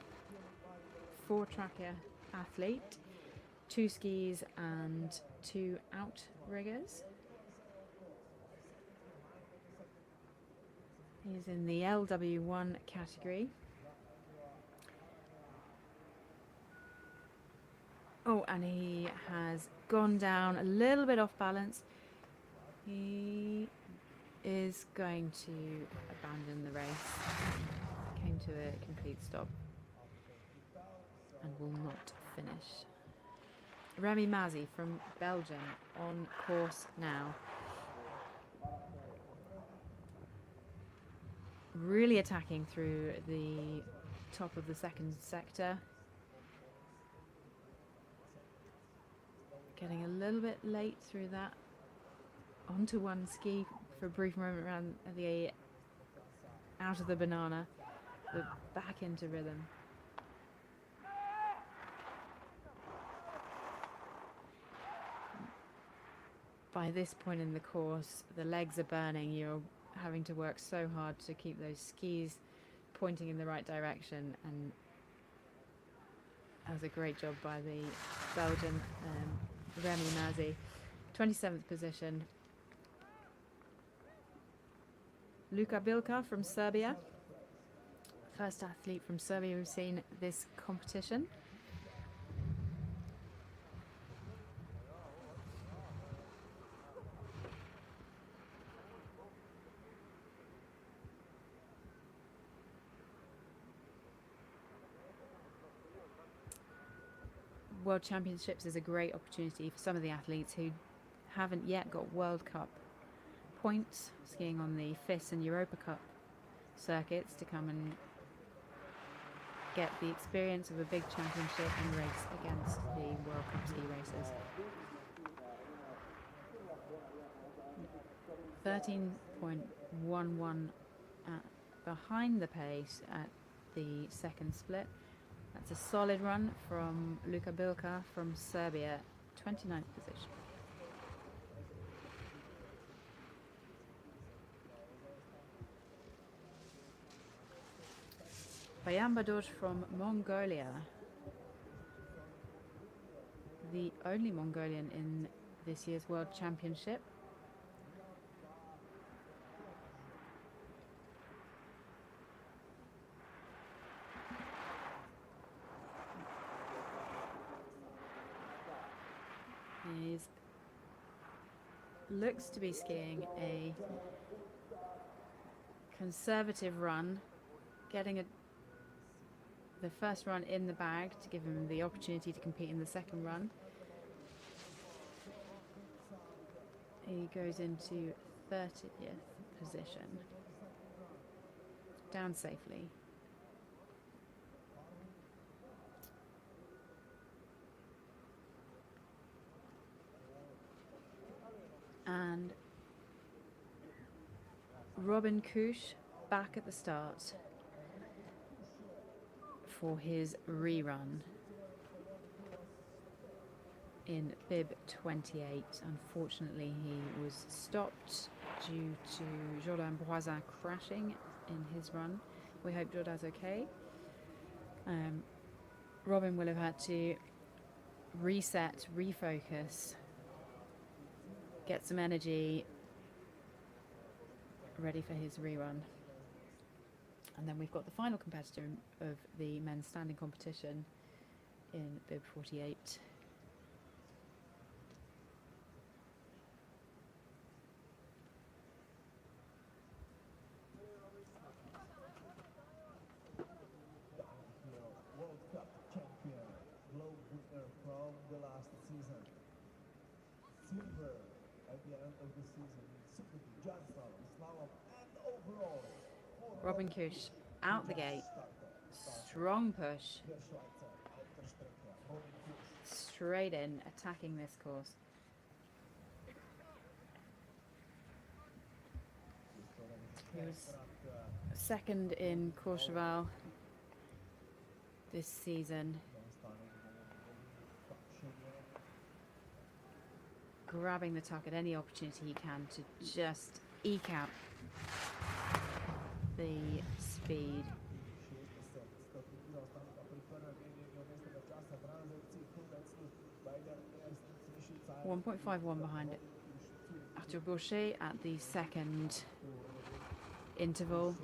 four-tracker athlete. 2 skis and 2 outriggers. He's in the LW1 category. Oh, and he has gone down a little bit off balance. He is going to abandon the race. Came to a complete stop and will not finish. Remy Mazzi from Belgium on course now. Really attacking through the top of the second sector. Getting a little bit late through that. Onto one ski for a brief moment around the out of the banana, but back into rhythm. By this point in the course, the legs are burning. You're having to work so hard to keep those skis pointing in the right direction, and that was a great job by the Belgian Remy Mazzi. 27th position. Luka Bilka from Serbia. First athlete from Serbia we've seen this competition. World Championships is a great opportunity for some of the athletes who haven't yet got World Cup points skiing on the FIS and Europa Cup circuits to come and get the experience of a big championship and race against the World Cup ski races. 13.11 behind the pace at the second split. That's a solid run from Luka Bilka from Serbia, 29th position. Bayan Badosh from Mongolia, the only Mongolian in this year's World Championship. He looks to be skiing a conservative run, getting the first run in the bag to give him the opportunity to compete in the second run. He goes into 30th position, down safely. And Robin Kusch back at the start for his rerun in bib 28. Unfortunately, he was stopped due to Jourdain Broisin crashing in his run. We hope Jourdain's okay. Robin will have had to reset, refocus, get some energy ready for his rerun. And then we've got the final competitor of the men's standing competition in bib 48. World Cup champion, globe winner from the last season. Silver at the end of the season in super giant slalom, and overall. Robin Kusch out the gate, strong push, straight in, attacking this course. He was second in Courchevel this season, grabbing the tuck at any opportunity he can to just eke out the speed. 1.51 behind Arthur Boucher at the second interval.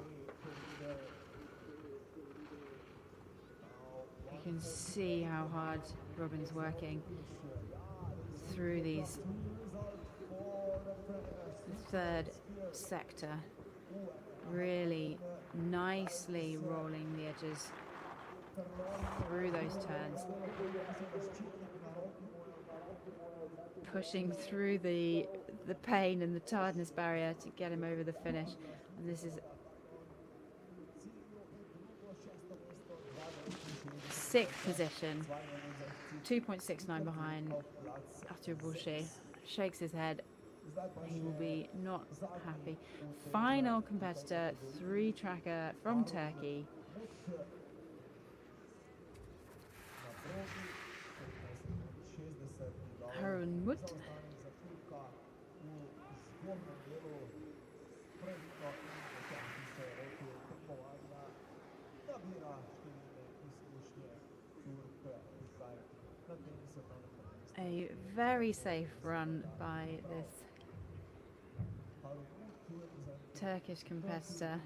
You can see how hard Robin's working through the third sector, really nicely rolling the edges through those turns, pushing through the pain and the tiredness barrier to get him over the finish. And this is sixth position, 2.69 behind Arthur Boucher. Shakes his head. He will be not happy. Final competitor, three-tracker from Turkey. Harun Mut. A very safe run by this Turkish competitor.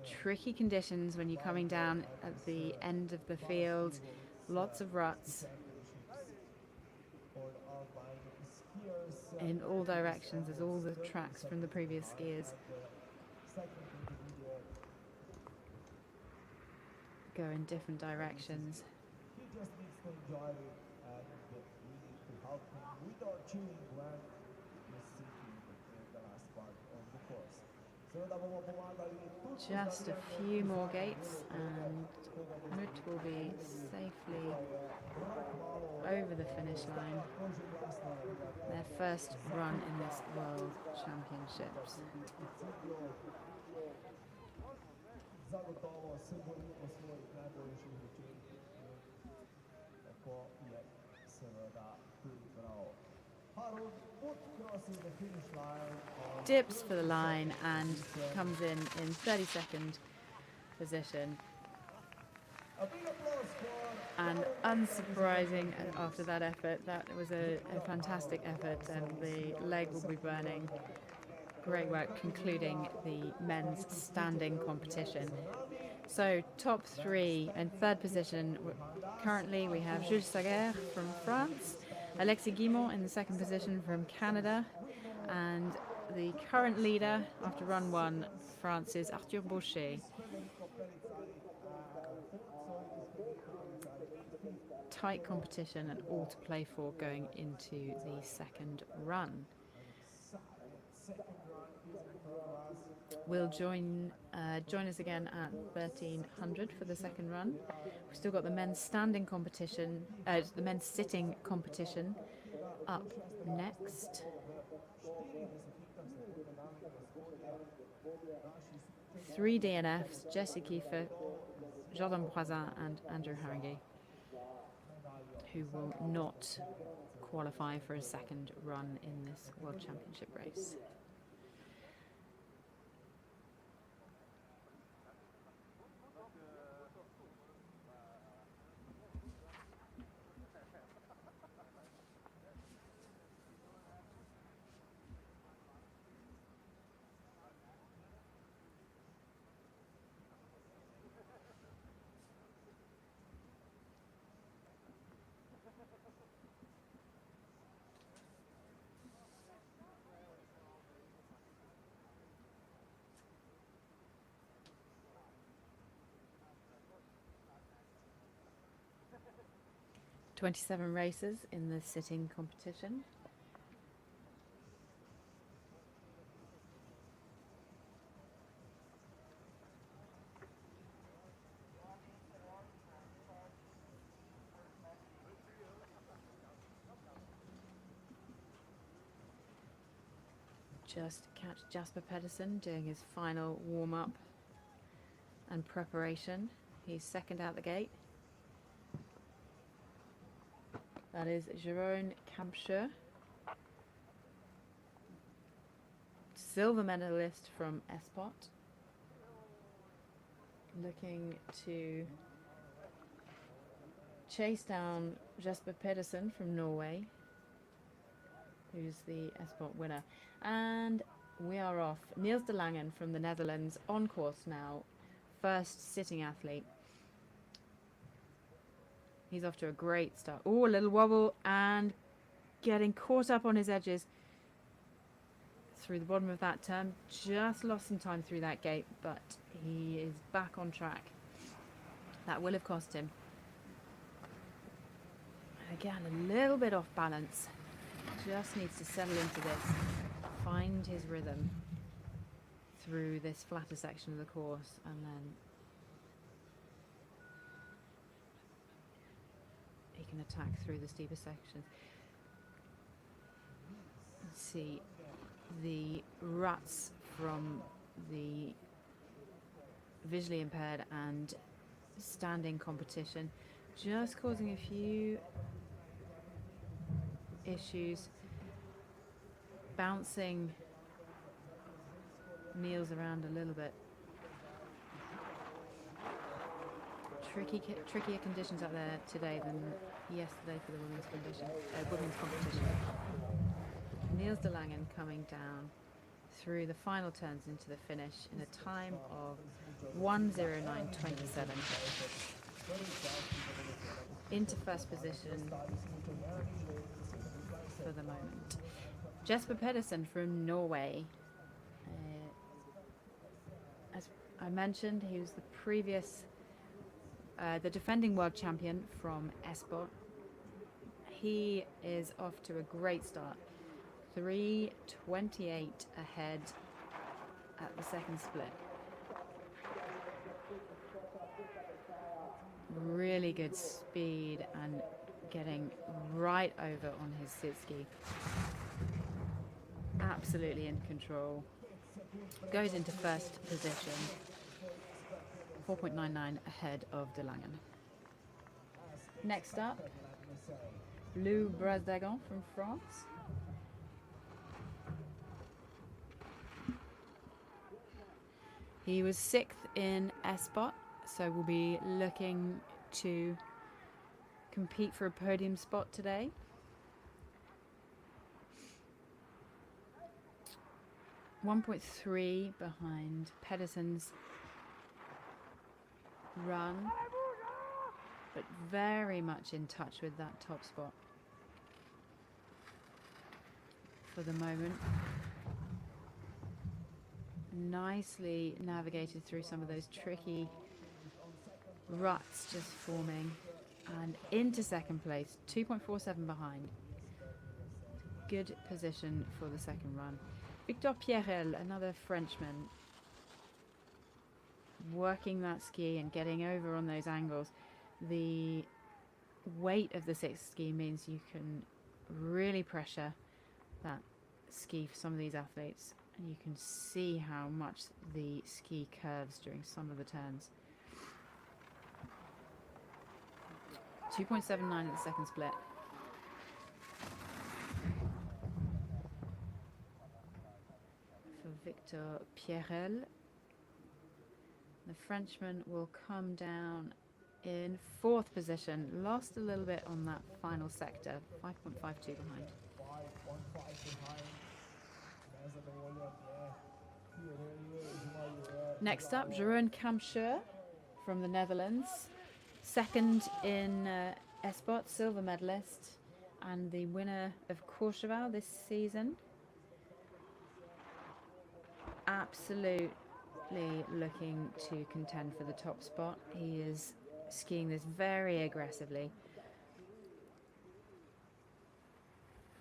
Tricky conditions when you're coming down at the end of the field, lots of ruts in all directions as all the tracks from the previous skiers. go in different directions. He just needs to enjoy it, and we need to help him without cheering when he's sinking in the last part of the course. Just a few more gates and Knut will be safely over the finish line. Their first run in this World Championships. Zagotovo se borimo svojih najboljših večer. Tako je seveda tudi prav. Harold Wood crosses the finish line. Dips for the line and comes in 32nd position. A big applause for And unsurprising after that effort, that was a fantastic effort and the leg will be burning. Great work concluding the men's standing competition. So top three and third position, currently we have Jules Saguer from France, Alexis Guimont in the second position from Canada, and the current leader after run one, France's Arthur Bauchet. Tight competition and all to play for going into the second run. Will join us again at 1300 for the second run. We've still got the men's standing competition, the men's sitting competition up next. 3 DNFs, Jesse Kiefer, Jordan Broisin and Andrew Haringey, who will not qualify for a second run in this World Championship race. .27 races in the sitting competition. Just catch Jasper Pedersen doing his final warm-up and preparation. He's second out the gate. That is Jeroen Kampscher, silver medalist from Espot, looking to chase down Jesper Pedersen from Norway, who's the Espot winner. And we are off. Niels de Langen from the Netherlands on course now, first sitting athlete. He's off to a great start. Oh, a little wobble and getting caught up on his edges through the bottom of that turn. Just lost some time through that gate, but he is back on track. That will have cost him. Again, a little bit off balance. Just needs to settle into this, find his rhythm through this flatter section of the course, and then he can attack through the steeper sections. Let's see the ruts from the visually impaired and standing competition, just causing a few issues, bouncing Niels around a little bit. Trickier conditions out there today than yesterday for the women's competition. Niels de Langen coming down through the final turns into the finish in a time of 1:09.27. Into first position for the moment. Jesper Pedersen from Norway. As I mentioned, he was the previous the defending world champion from Espot. He is off to a great start. 3:28 ahead at the second split. Really good speed and getting right over on his sit ski. Absolutely in control. Goes into first position. 4.99 ahead of De Langen. Next up, Lou Brasdagon from France. He was 6th in Espot, so we'll be looking to compete for a podium spot today. .3 behind Pedersen's run, but very much in touch with that top spot for the moment. Nicely navigated through some of those tricky ruts just forming and into second place, 2.47 behind. Good position for the second run. Victor Pierrel, another Frenchman, working that ski and getting over on those angles. The weight of the sixth ski means you can really pressure that ski for some of these athletes, and you can see how much the ski curves during some of the turns. 2.79 at the second split. For Victor Pierrel, the Frenchman will come down in 4th position. Lost a little bit on that final sector, 5.52 behind. Next up, Jeroen Kamschur from the Netherlands. 2nd in Espot, silver medalist, and the winner of Courchevel this season. Absolutely looking to contend for the top spot. He is skiing this very aggressively,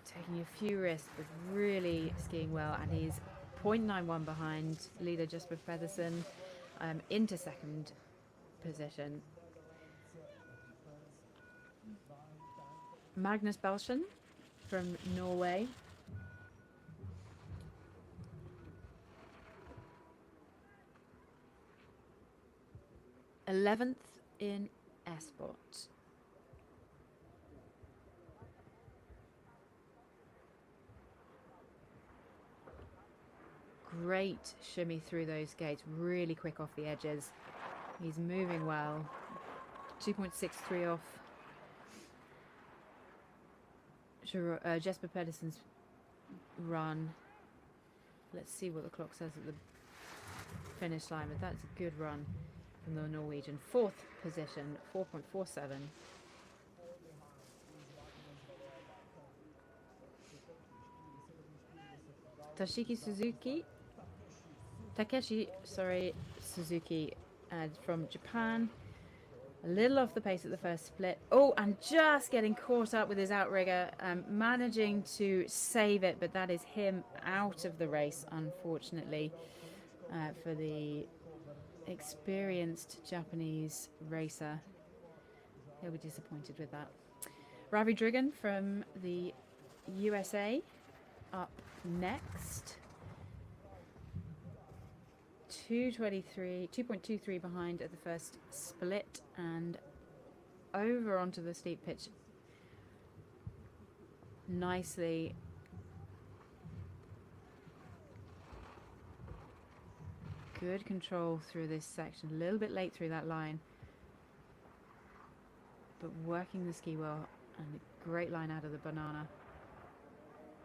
taking a few risks, but really skiing well, and he's 0.91 behind leader Jesper Pedersen, into second position. Magnus Belchen from Norway. '11th in Espot. Great shimmy through those gates, really quick off the edges. He's moving well. 2.63 off Jesper Pedersen's run. Let's see what the clock says at the finish line, but that's a good run from the Norwegian. 4th position, 4.47. Takeshi Suzuki from Japan. A little off the pace at the first split. Oh, and just getting caught up with his outrigger, managing to save it, but that is him out of the race, unfortunately, for the experienced Japanese racer. He'll be disappointed with that. Ravi Drigan from the USA up next. 2.23 behind at the first split and over onto the steep pitch nicely. Good control through this section, a little bit late through that line, but working the ski well, and a great line out of the banana.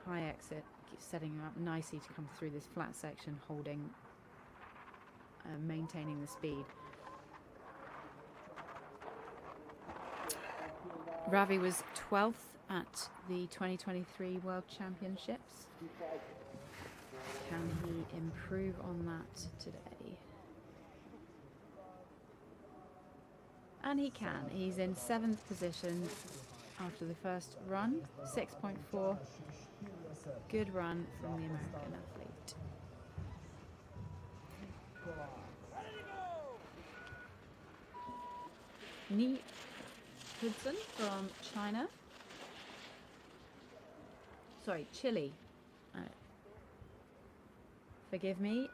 High exit, keeps setting him up nicely to come through this flat section, holding maintaining the speed. Ravi was 12th at the 2023 World Championships. Can he improve on that today? And he can. He's in 7th position after the first run, 6.4. Good run from the American athlete. Ni Hudson from China. Sorry, Chile. Forgive me.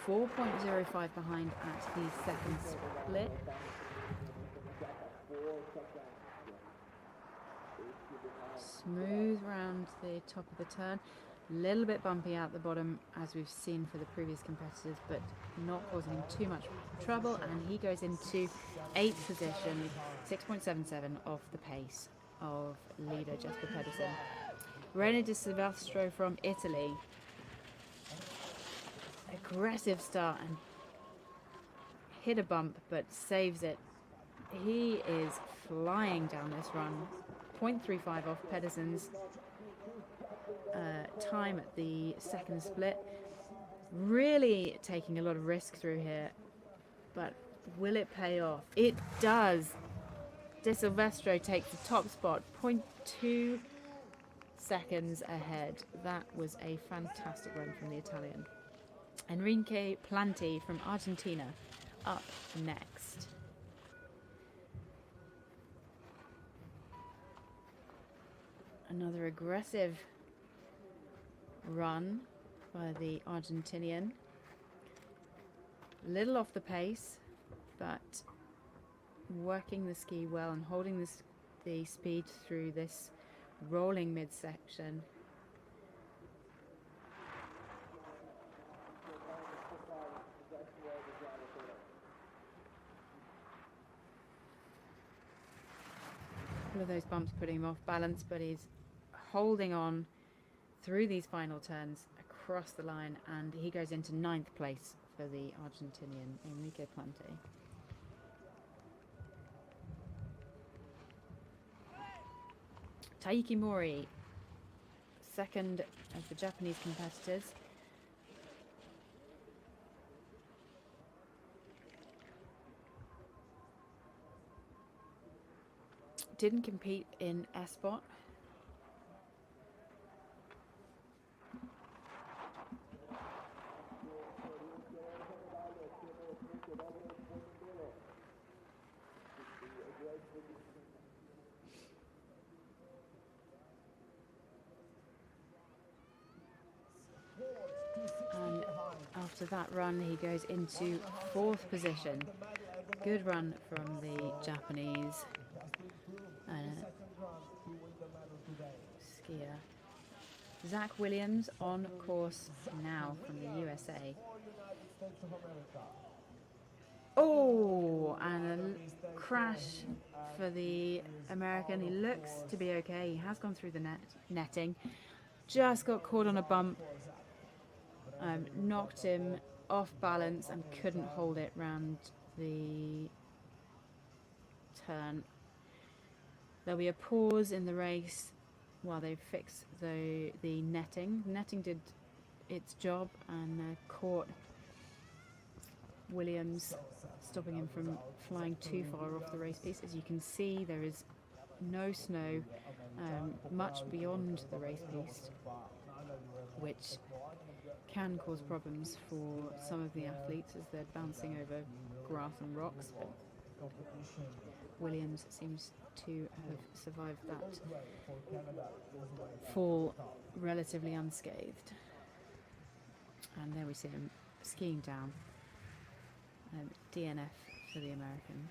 4.05 behind at the second split. Smooth round the top of the turn. Little bit bumpy out the bottom, as we've seen for the previous competitors, but not causing him too much trouble, and he goes into 8th position, 6.77 off the pace of leader Jesper Pedersen. Rene Di Silvestro from Italy. Aggressive start and hit a bump, but saves it. He is flying down this run. 0.35 off Pedersen's time at the second split. Really taking a lot of risk through here, but will it pay off? It does. De Silvestro takes the top spot, 0.2 seconds ahead. That was a fantastic run from the Italian. Enrique Planti from Argentina up next. Another aggressive run by the Argentinian. Little off the pace, but working the ski well and holding the speed through this rolling midsection. Couple of those bumps putting him off balance, but he's holding on through these final turns across the line, and he goes into 9th place for the Argentinian Enrique Planti. Taiki Mori, second of the Japanese competitors. Didn't compete in S-Bot. And after that run, he goes into 4th position. Good run from the Japanese skier. Zach Williams on course now from the USA. Oh, and a crash for the American. He looks to be okay. He has gone through the netting. Just got caught on a bump. Knocked him off balance and couldn't hold it round the turn. There'll be a pause in the race while they fix the netting. Netting did its job and caught Williams, stopping him from flying too far off the race piece. As you can see, there is no snow much beyond the race piece, which can cause problems for some of the athletes as they're bouncing over grass and rocks. But Williams seems to have survived that fall relatively unscathed. And there we see him skiing down. DNF for the American.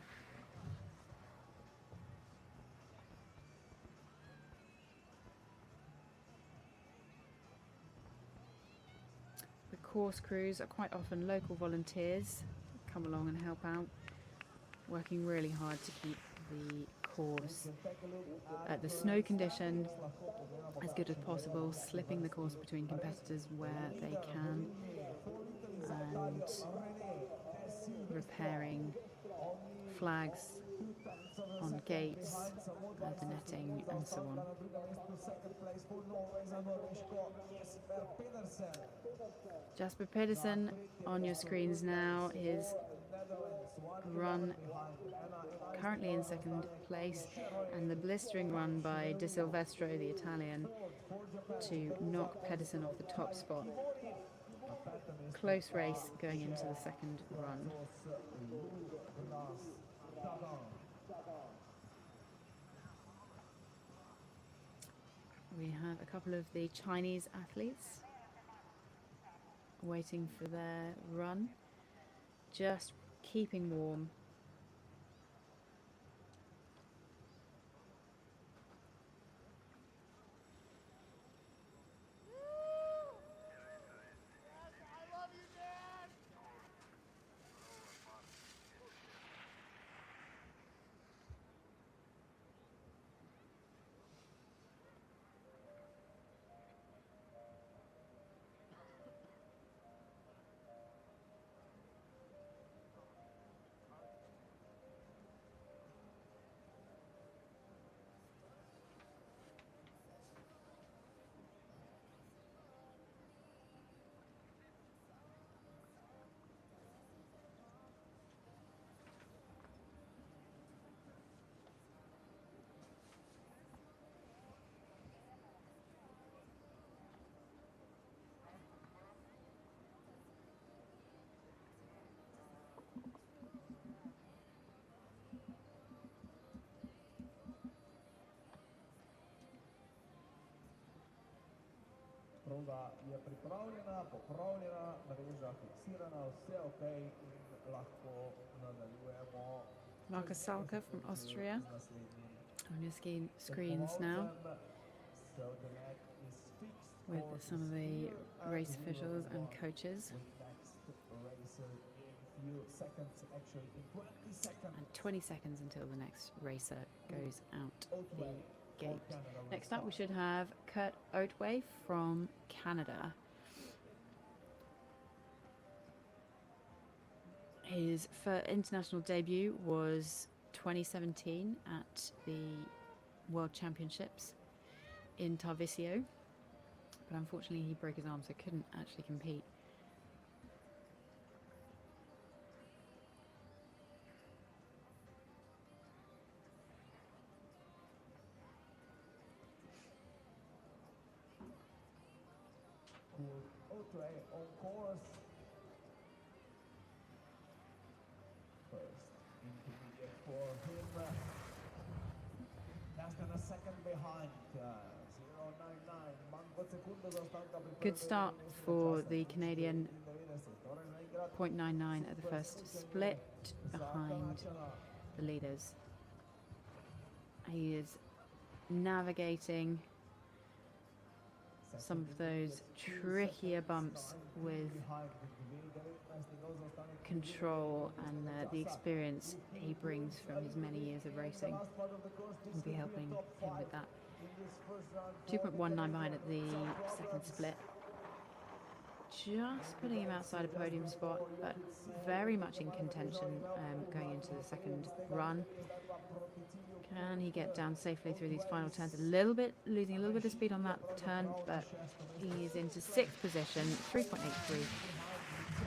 The course crews are quite often local volunteers, come along and help out, working really hard to keep the course at the snow condition as good as possible, slipping the course between competitors where they can, and repairing flags on gates, the netting and so on. Jasper Pedersen on your screens now. His run currently in second place, and the blistering run by De Silvestro, the Italian, to knock Pedersen off the top spot. Close race going into the second run. We have a couple of the Chinese athletes waiting for their run, just keeping warm. Proga je pripravljena, popravljena, mreža fiksirana, vse ok in lahko nadaljujemo. Marcus Salka from Austria on your screens now, with some of the race officials and coaches. And 20 seconds until the next racer goes out the gate. Next up we should have Kurt Oatway from Canada. His first international debut was 2017 at the World Championships in Tarvisio, but unfortunately he broke his arm, so couldn't actually compete. Oatway on course. First intermediate for him. Less than a second behind. 0.99. Good start for the Canadian. 0.99 at the first split behind the leaders. He is navigating some of those trickier bumps with control, and the experience he brings from his many years of racing will be helping him with that. 2.19 behind at the second split, just putting him outside a podium spot, but very much in contention going into the second run. Can he get down safely through these final turns? Losing a little bit of speed on that turn, but he's into sixth position, 3.83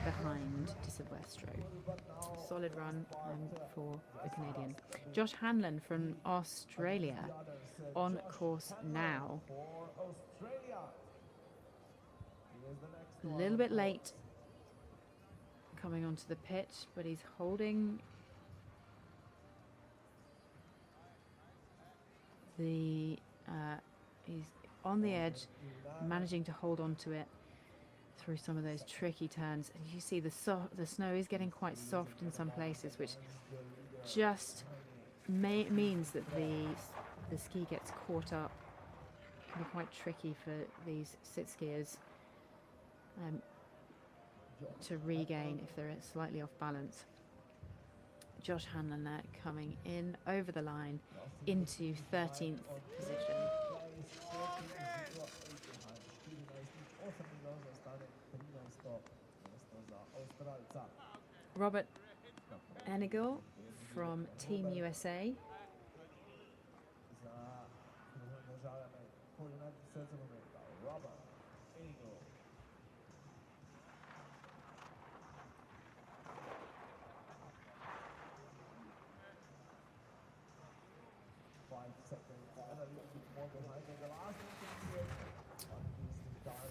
behind De Silvestro. Solid run for the Canadian. Josh Hanlon from Australia on course now. A little bit late coming onto the pitch, but he's holding he's on the edge, managing to hold on to it through some of those tricky turns. And you see the snow is getting quite soft in some places, which just means that the ski gets caught up. It can be quite tricky for these sit skiers to regain if they're slightly off balance. Josh Hanlon there coming in over the line into 13th position. Robert Enigel from Team USA.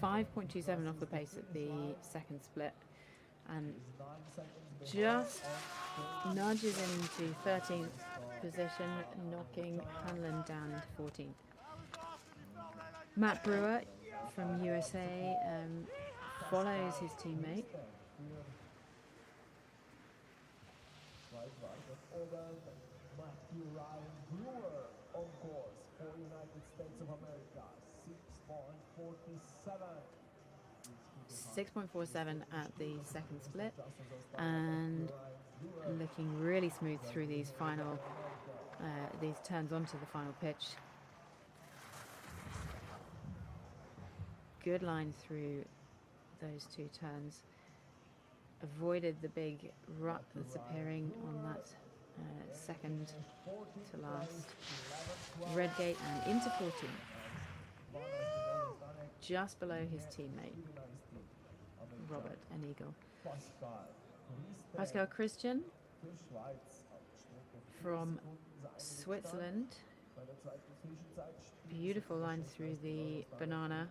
5.27 off the pace at the second split, and just nudges into 13th position, knocking Hanlon down into 14th. Matt Brewer from USA follows his teammate. Matthew Ryan Brewer on course for United States of America, 6.47. 6.47 at the second split, and looking really smooth through these final these turns onto the final pitch. Good line through those two turns. Avoided the big rut that's appearing on that second to last red gate, and into 14, just below his teammate Robert Enigo. Pascal Christian from Switzerland. Beautiful line through the banana,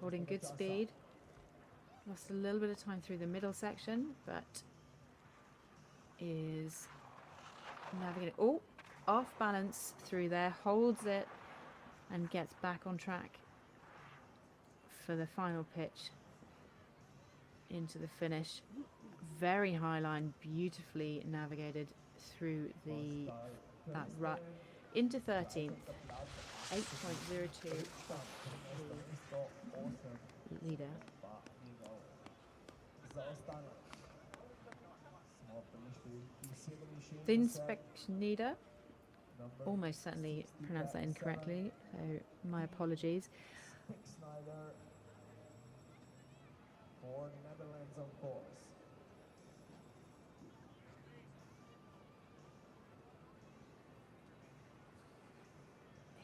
holding good speed. Lost a little bit of time through the middle section, but is navigating. Oh, off balance through there, holds it and gets back on track for the final pitch into the finish. Very high line, beautifully navigated through that rut into 13th. 8.02 leader. Dinspekschneider, almost certainly pronounced that incorrectly, so my apologies. For Netherlands, of course.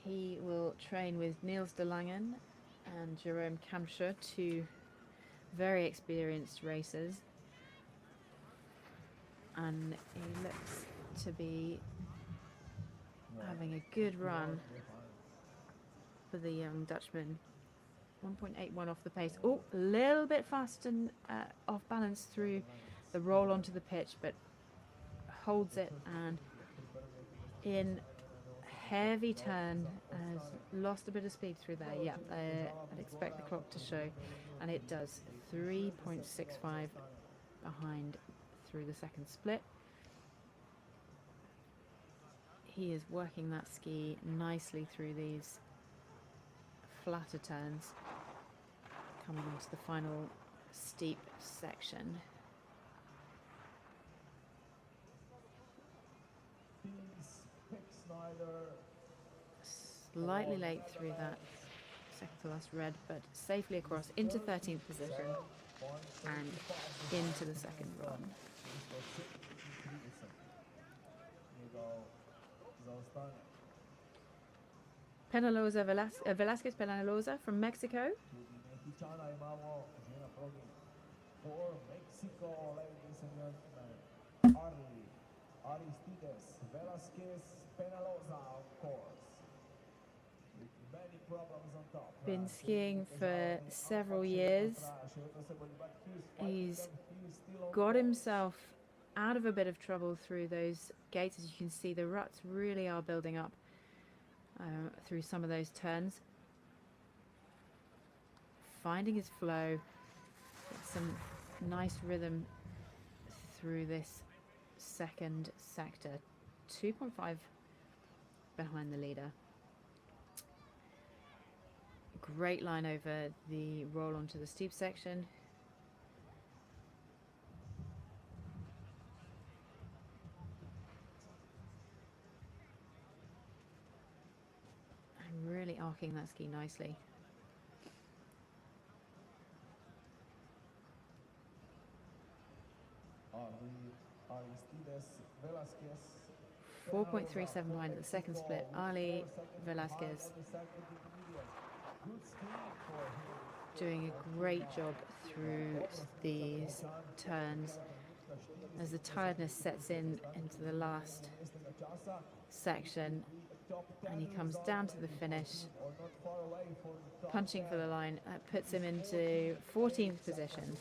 He will train with Niels de Langen and Jerome Kamscher, two very experienced racers, and he looks to be having a good run for the young Dutchman. 1.81 off the pace. Oh, a little bit fast and off balance through the roll onto the pitch, but holds it, and in heavy turn has lost a bit of speed through there. Yeah, I'd expect the clock to show, and it does. 3.65 behind through the second split. He is working that ski nicely through these flatter turns, coming into the final steep section. Slightly late through that second to last red, but safely across into 13th position and into the second run. Penaloza Velasquez Penaloza from Mexico. For Mexico, ladies and gentlemen, Aristides Velasquez Penaloza, of course. Many problems on top. Been skiing for several years. He's got himself out of a bit of trouble through those gates. As you can see, the ruts really are building up through some of those turns. Finding his flow, some nice rhythm through this second sector. 2.5 behind the leader. Great line over the roll onto the steep section. And really arcing that ski nicely. Aristides Velasquez. 4.37 behind at the second split. Ali Velasquez doing a great job through these turns as the tiredness sets in into the last section. And he comes down to the finish, punching for the line. That puts him into 14th position.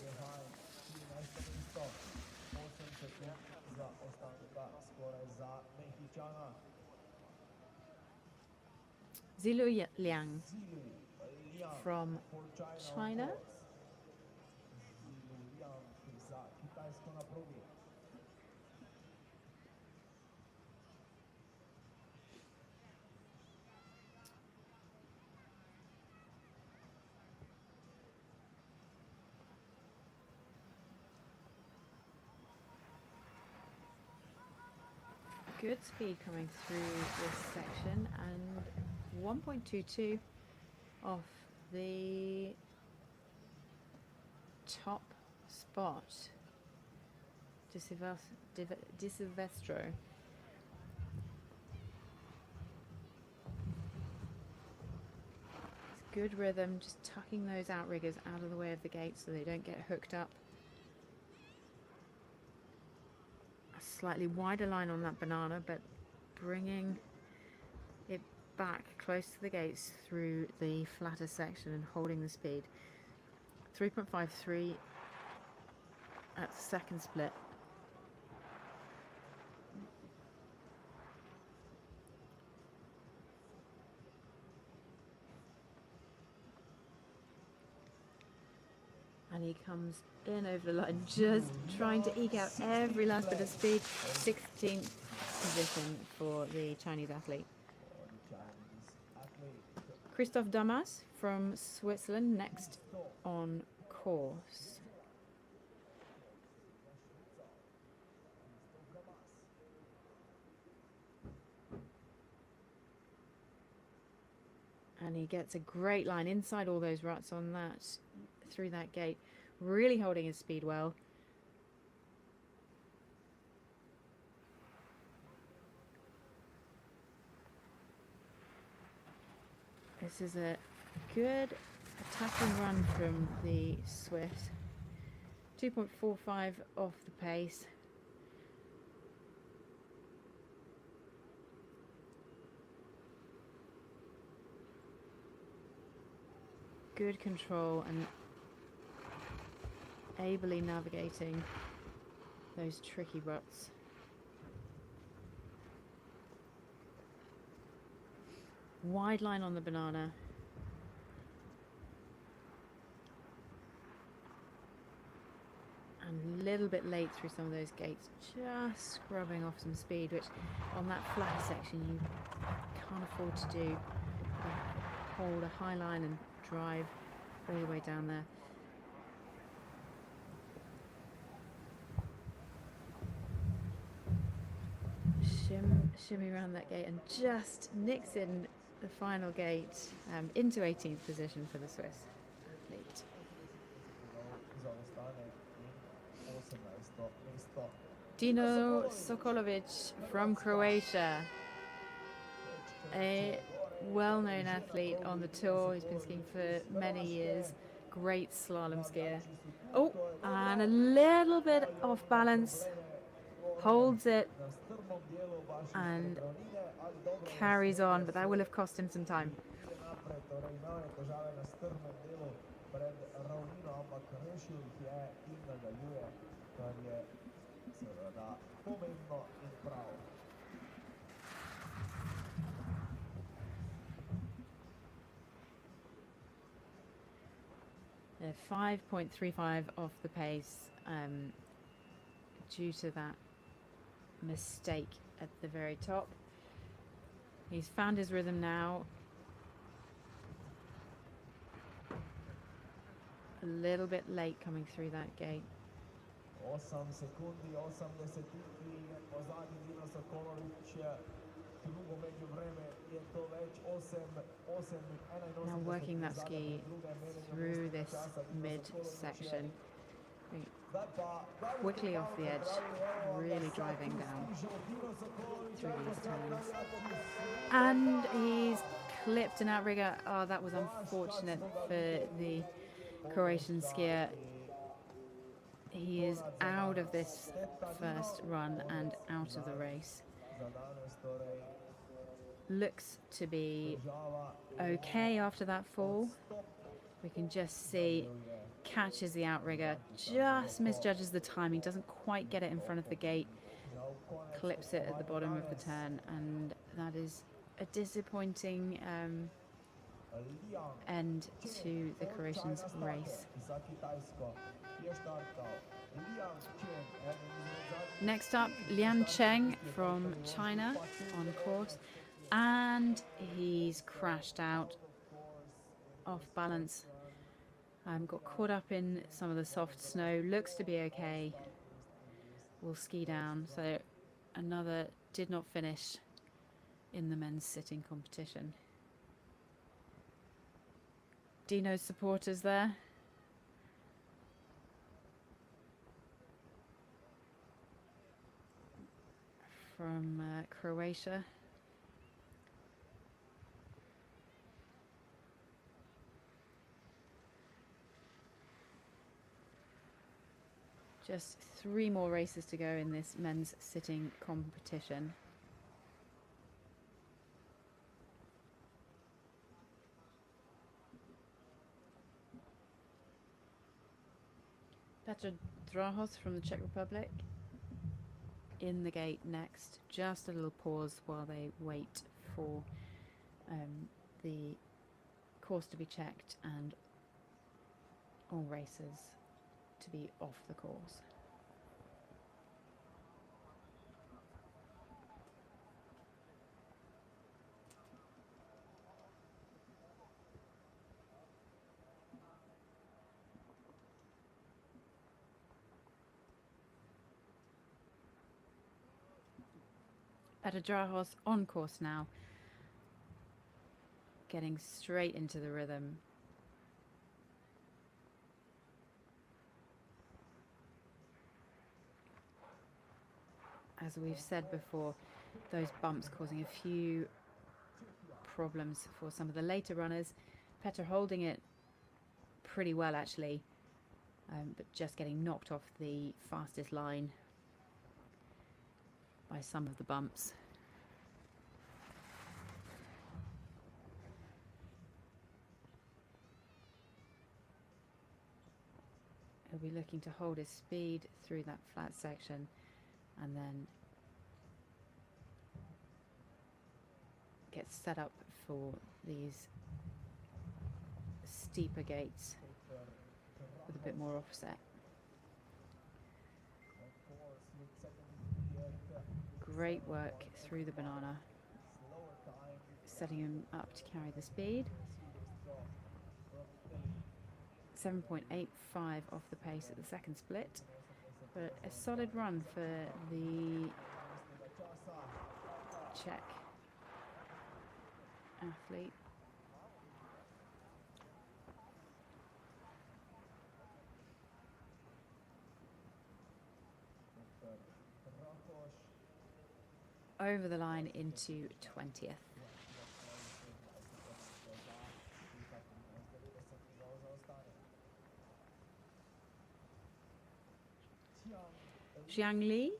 Zilu Liang from China. Good speed coming through this section, and 1.22 off the top spot. Di Silvestro. It's good rhythm, just tucking those outriggers out of the way of the gate so they don't get hooked up. Slightly wider line on that banana, but bringing it back close to the gates through the flatter section and holding the speed. 3.53 at the second split. And he comes in over the line, just trying to eke out every last bit of speed. 16th position for the Chinese athlete. Christoph Damas from Switzerland next on course. And he gets a great line inside all those ruts on that, through that gate, really holding his speed well. This is a good attacking run from the Swiss. 2.45 off the pace. Good control and ably navigating those tricky ruts. Wide line on the banana. And a little bit late through some of those gates, just scrubbing off some speed, which on that flatter section you can't afford to do. Hold a high line and drive all the way down there. Shimmy around that gate and just nicks in the final gate into 18th position for the Swiss athlete. Dino Sokolovic from Croatia, a well-known athlete on the tour. He's been skiing for many years. Great slalom skier. Oh, and a little bit off balance. Holds it and carries on, but that will have cost him some time. They're 5.35 off the pace due to that mistake at the very top. He's found his rhythm now. A little bit late coming through that gate. 8 sekundi, 8 desetiki, pozadnji Dino Sokolovic, drugo međuvreme je to već 8:81. Now working that ski through this mid-section. Quickly off the edge, really driving down through these turns. And he's clipped an outrigger. Oh, that was unfortunate for the Croatian skier. He is out of this first run and out of the race. looks to be okay after that fall. We can just see catches the outrigger, just misjudges the timing, doesn't quite get it in front of the gate, clips it at the bottom of the turn, and that is a disappointing end to the Croatians' race. Next up, Lian Cheng from China on course, and he's crashed out off balance. Got caught up in some of the soft snow, looks to be okay, will ski down, so another did not finish in the men's sitting competition. Dino's supporters there. From Croatia. Just 3 more races to go in this men's sitting competition. Petr Drahos from the Czech Republic in the gate next. Just a little pause while they wait for the course to be checked and all races to be off the course. Petr Drahos on course now, getting straight into the rhythm. As we've said before, those bumps causing a few problems for some of the later runners. Petr holding it pretty well actually, but just getting knocked off the fastest line by some of the bumps. He'll be looking to hold his speed through that flat section and then get set up for these steeper gates with a bit more offset. Great work through the banana, setting him up to carry the speed. 7.85 off the pace at the second split, but a solid run for the Czech athlete. Over the line into 20th. Jiang Li,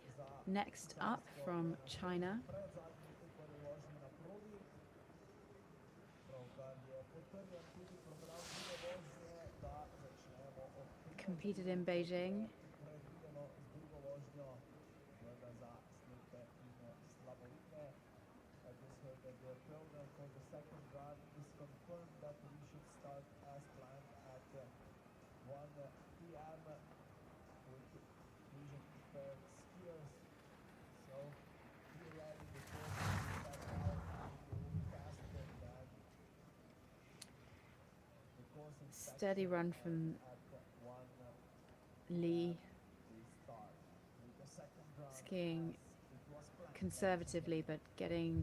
next up from China. Competed in Beijing. Steady run from Li, skiing conservatively but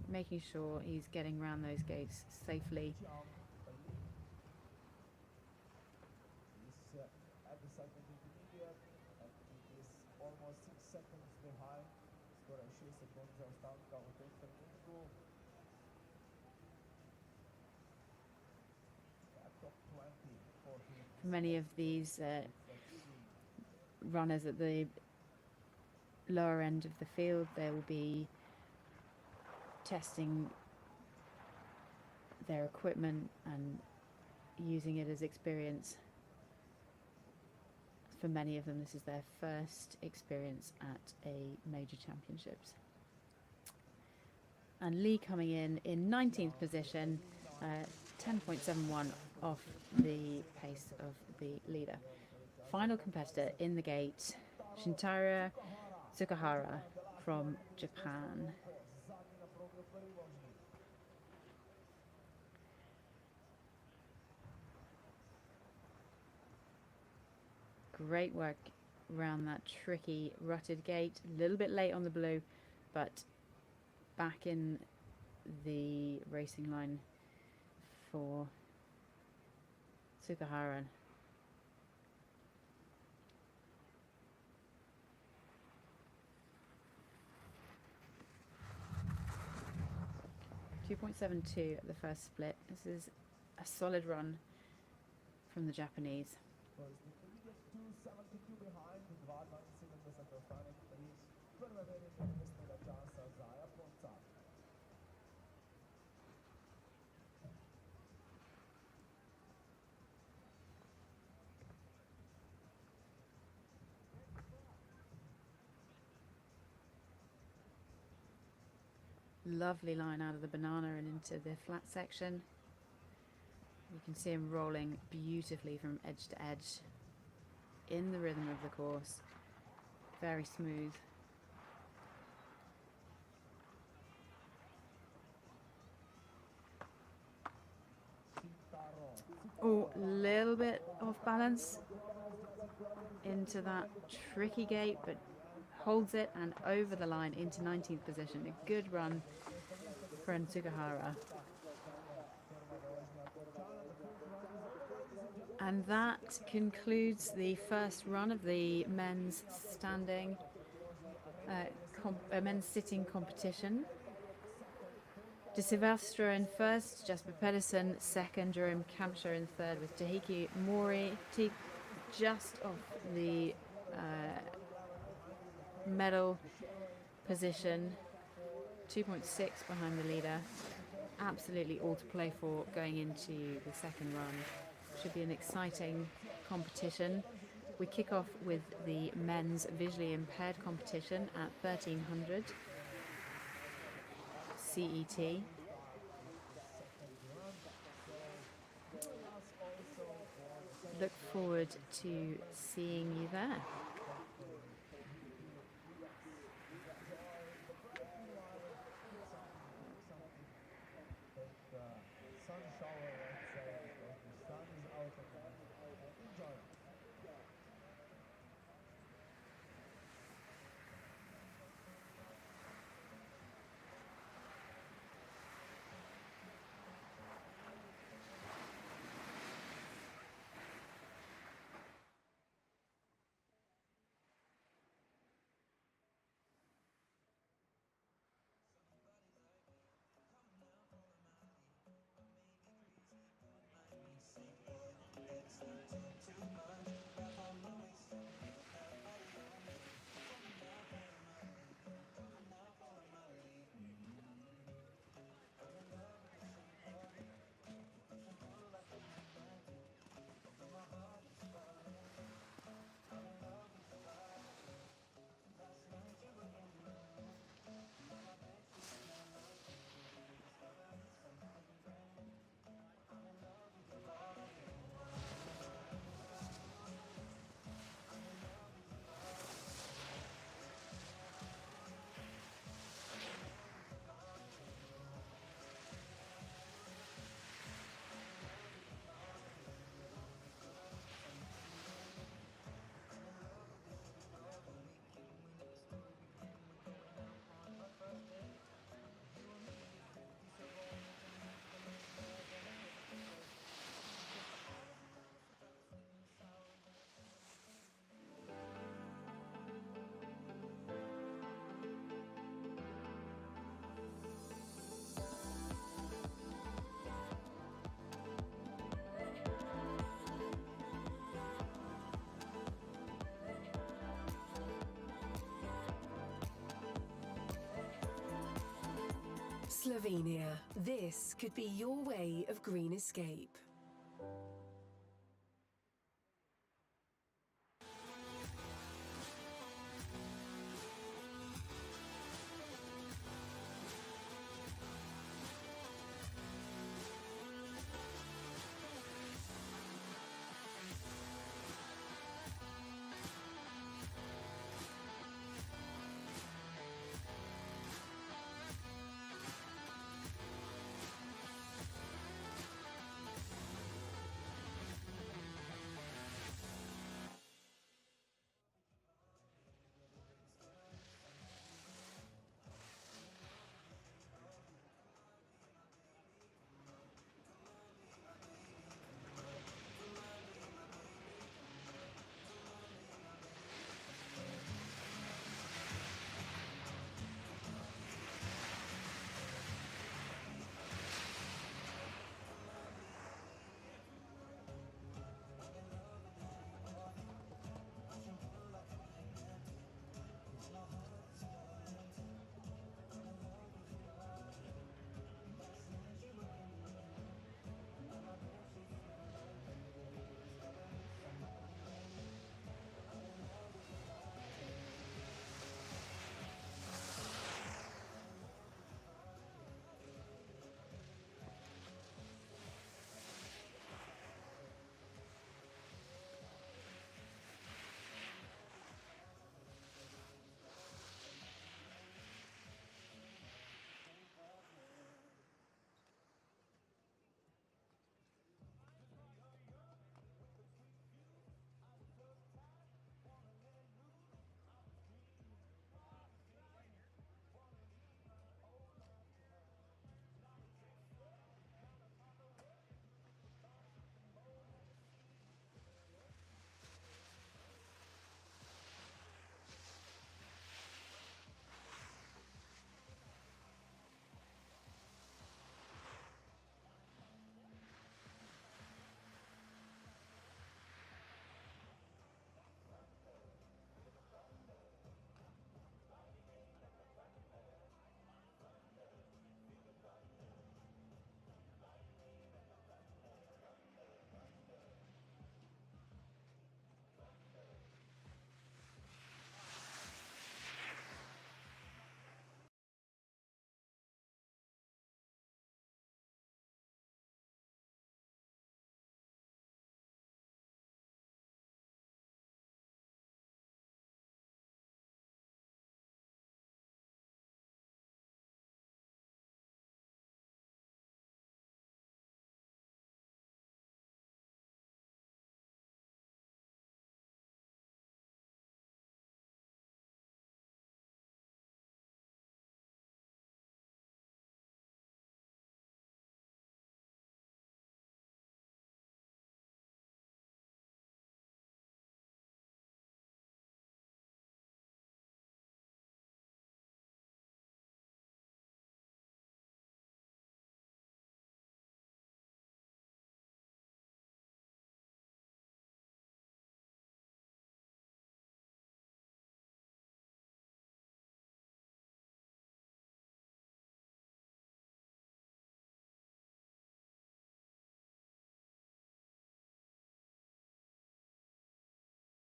making sure he's getting around those gates safely. For many of these runners at the lower end of the field, they will be testing their equipment and using it as experience. For many of them, this is their first experience at a major championships. And Lee coming in 19th position, 10.71 off the pace of the leader. Final competitor in the gate, Shintaro Tsukahara from Japan. Great work around that tricky rutted gate. A little bit late on the blue, but back in the racing line for Tsukahara. .72 at the first split. This is a solid run from the Japanese. Lovely line out of the banana and into the flat section. You can see him rolling beautifully from edge to edge in the rhythm of the course. Very smooth. Oh, little bit off balance into that tricky gate, but holds it and over the line into 19th position. A good run for Tsukahara. And that concludes the first run of the men's standing, men's sitting competition. De Silvestre in first, Jasper Pedersen second, Jerome Kamscher in third, with Tahiki Mori just off the medal position, 2.6 behind the leader. Absolutely all to play for going into the second run. Should be an exciting competition. We kick off with the men's visually impaired competition at 1300 CET. Look forward to seeing you there. Slovenia. This could be your way of green escape.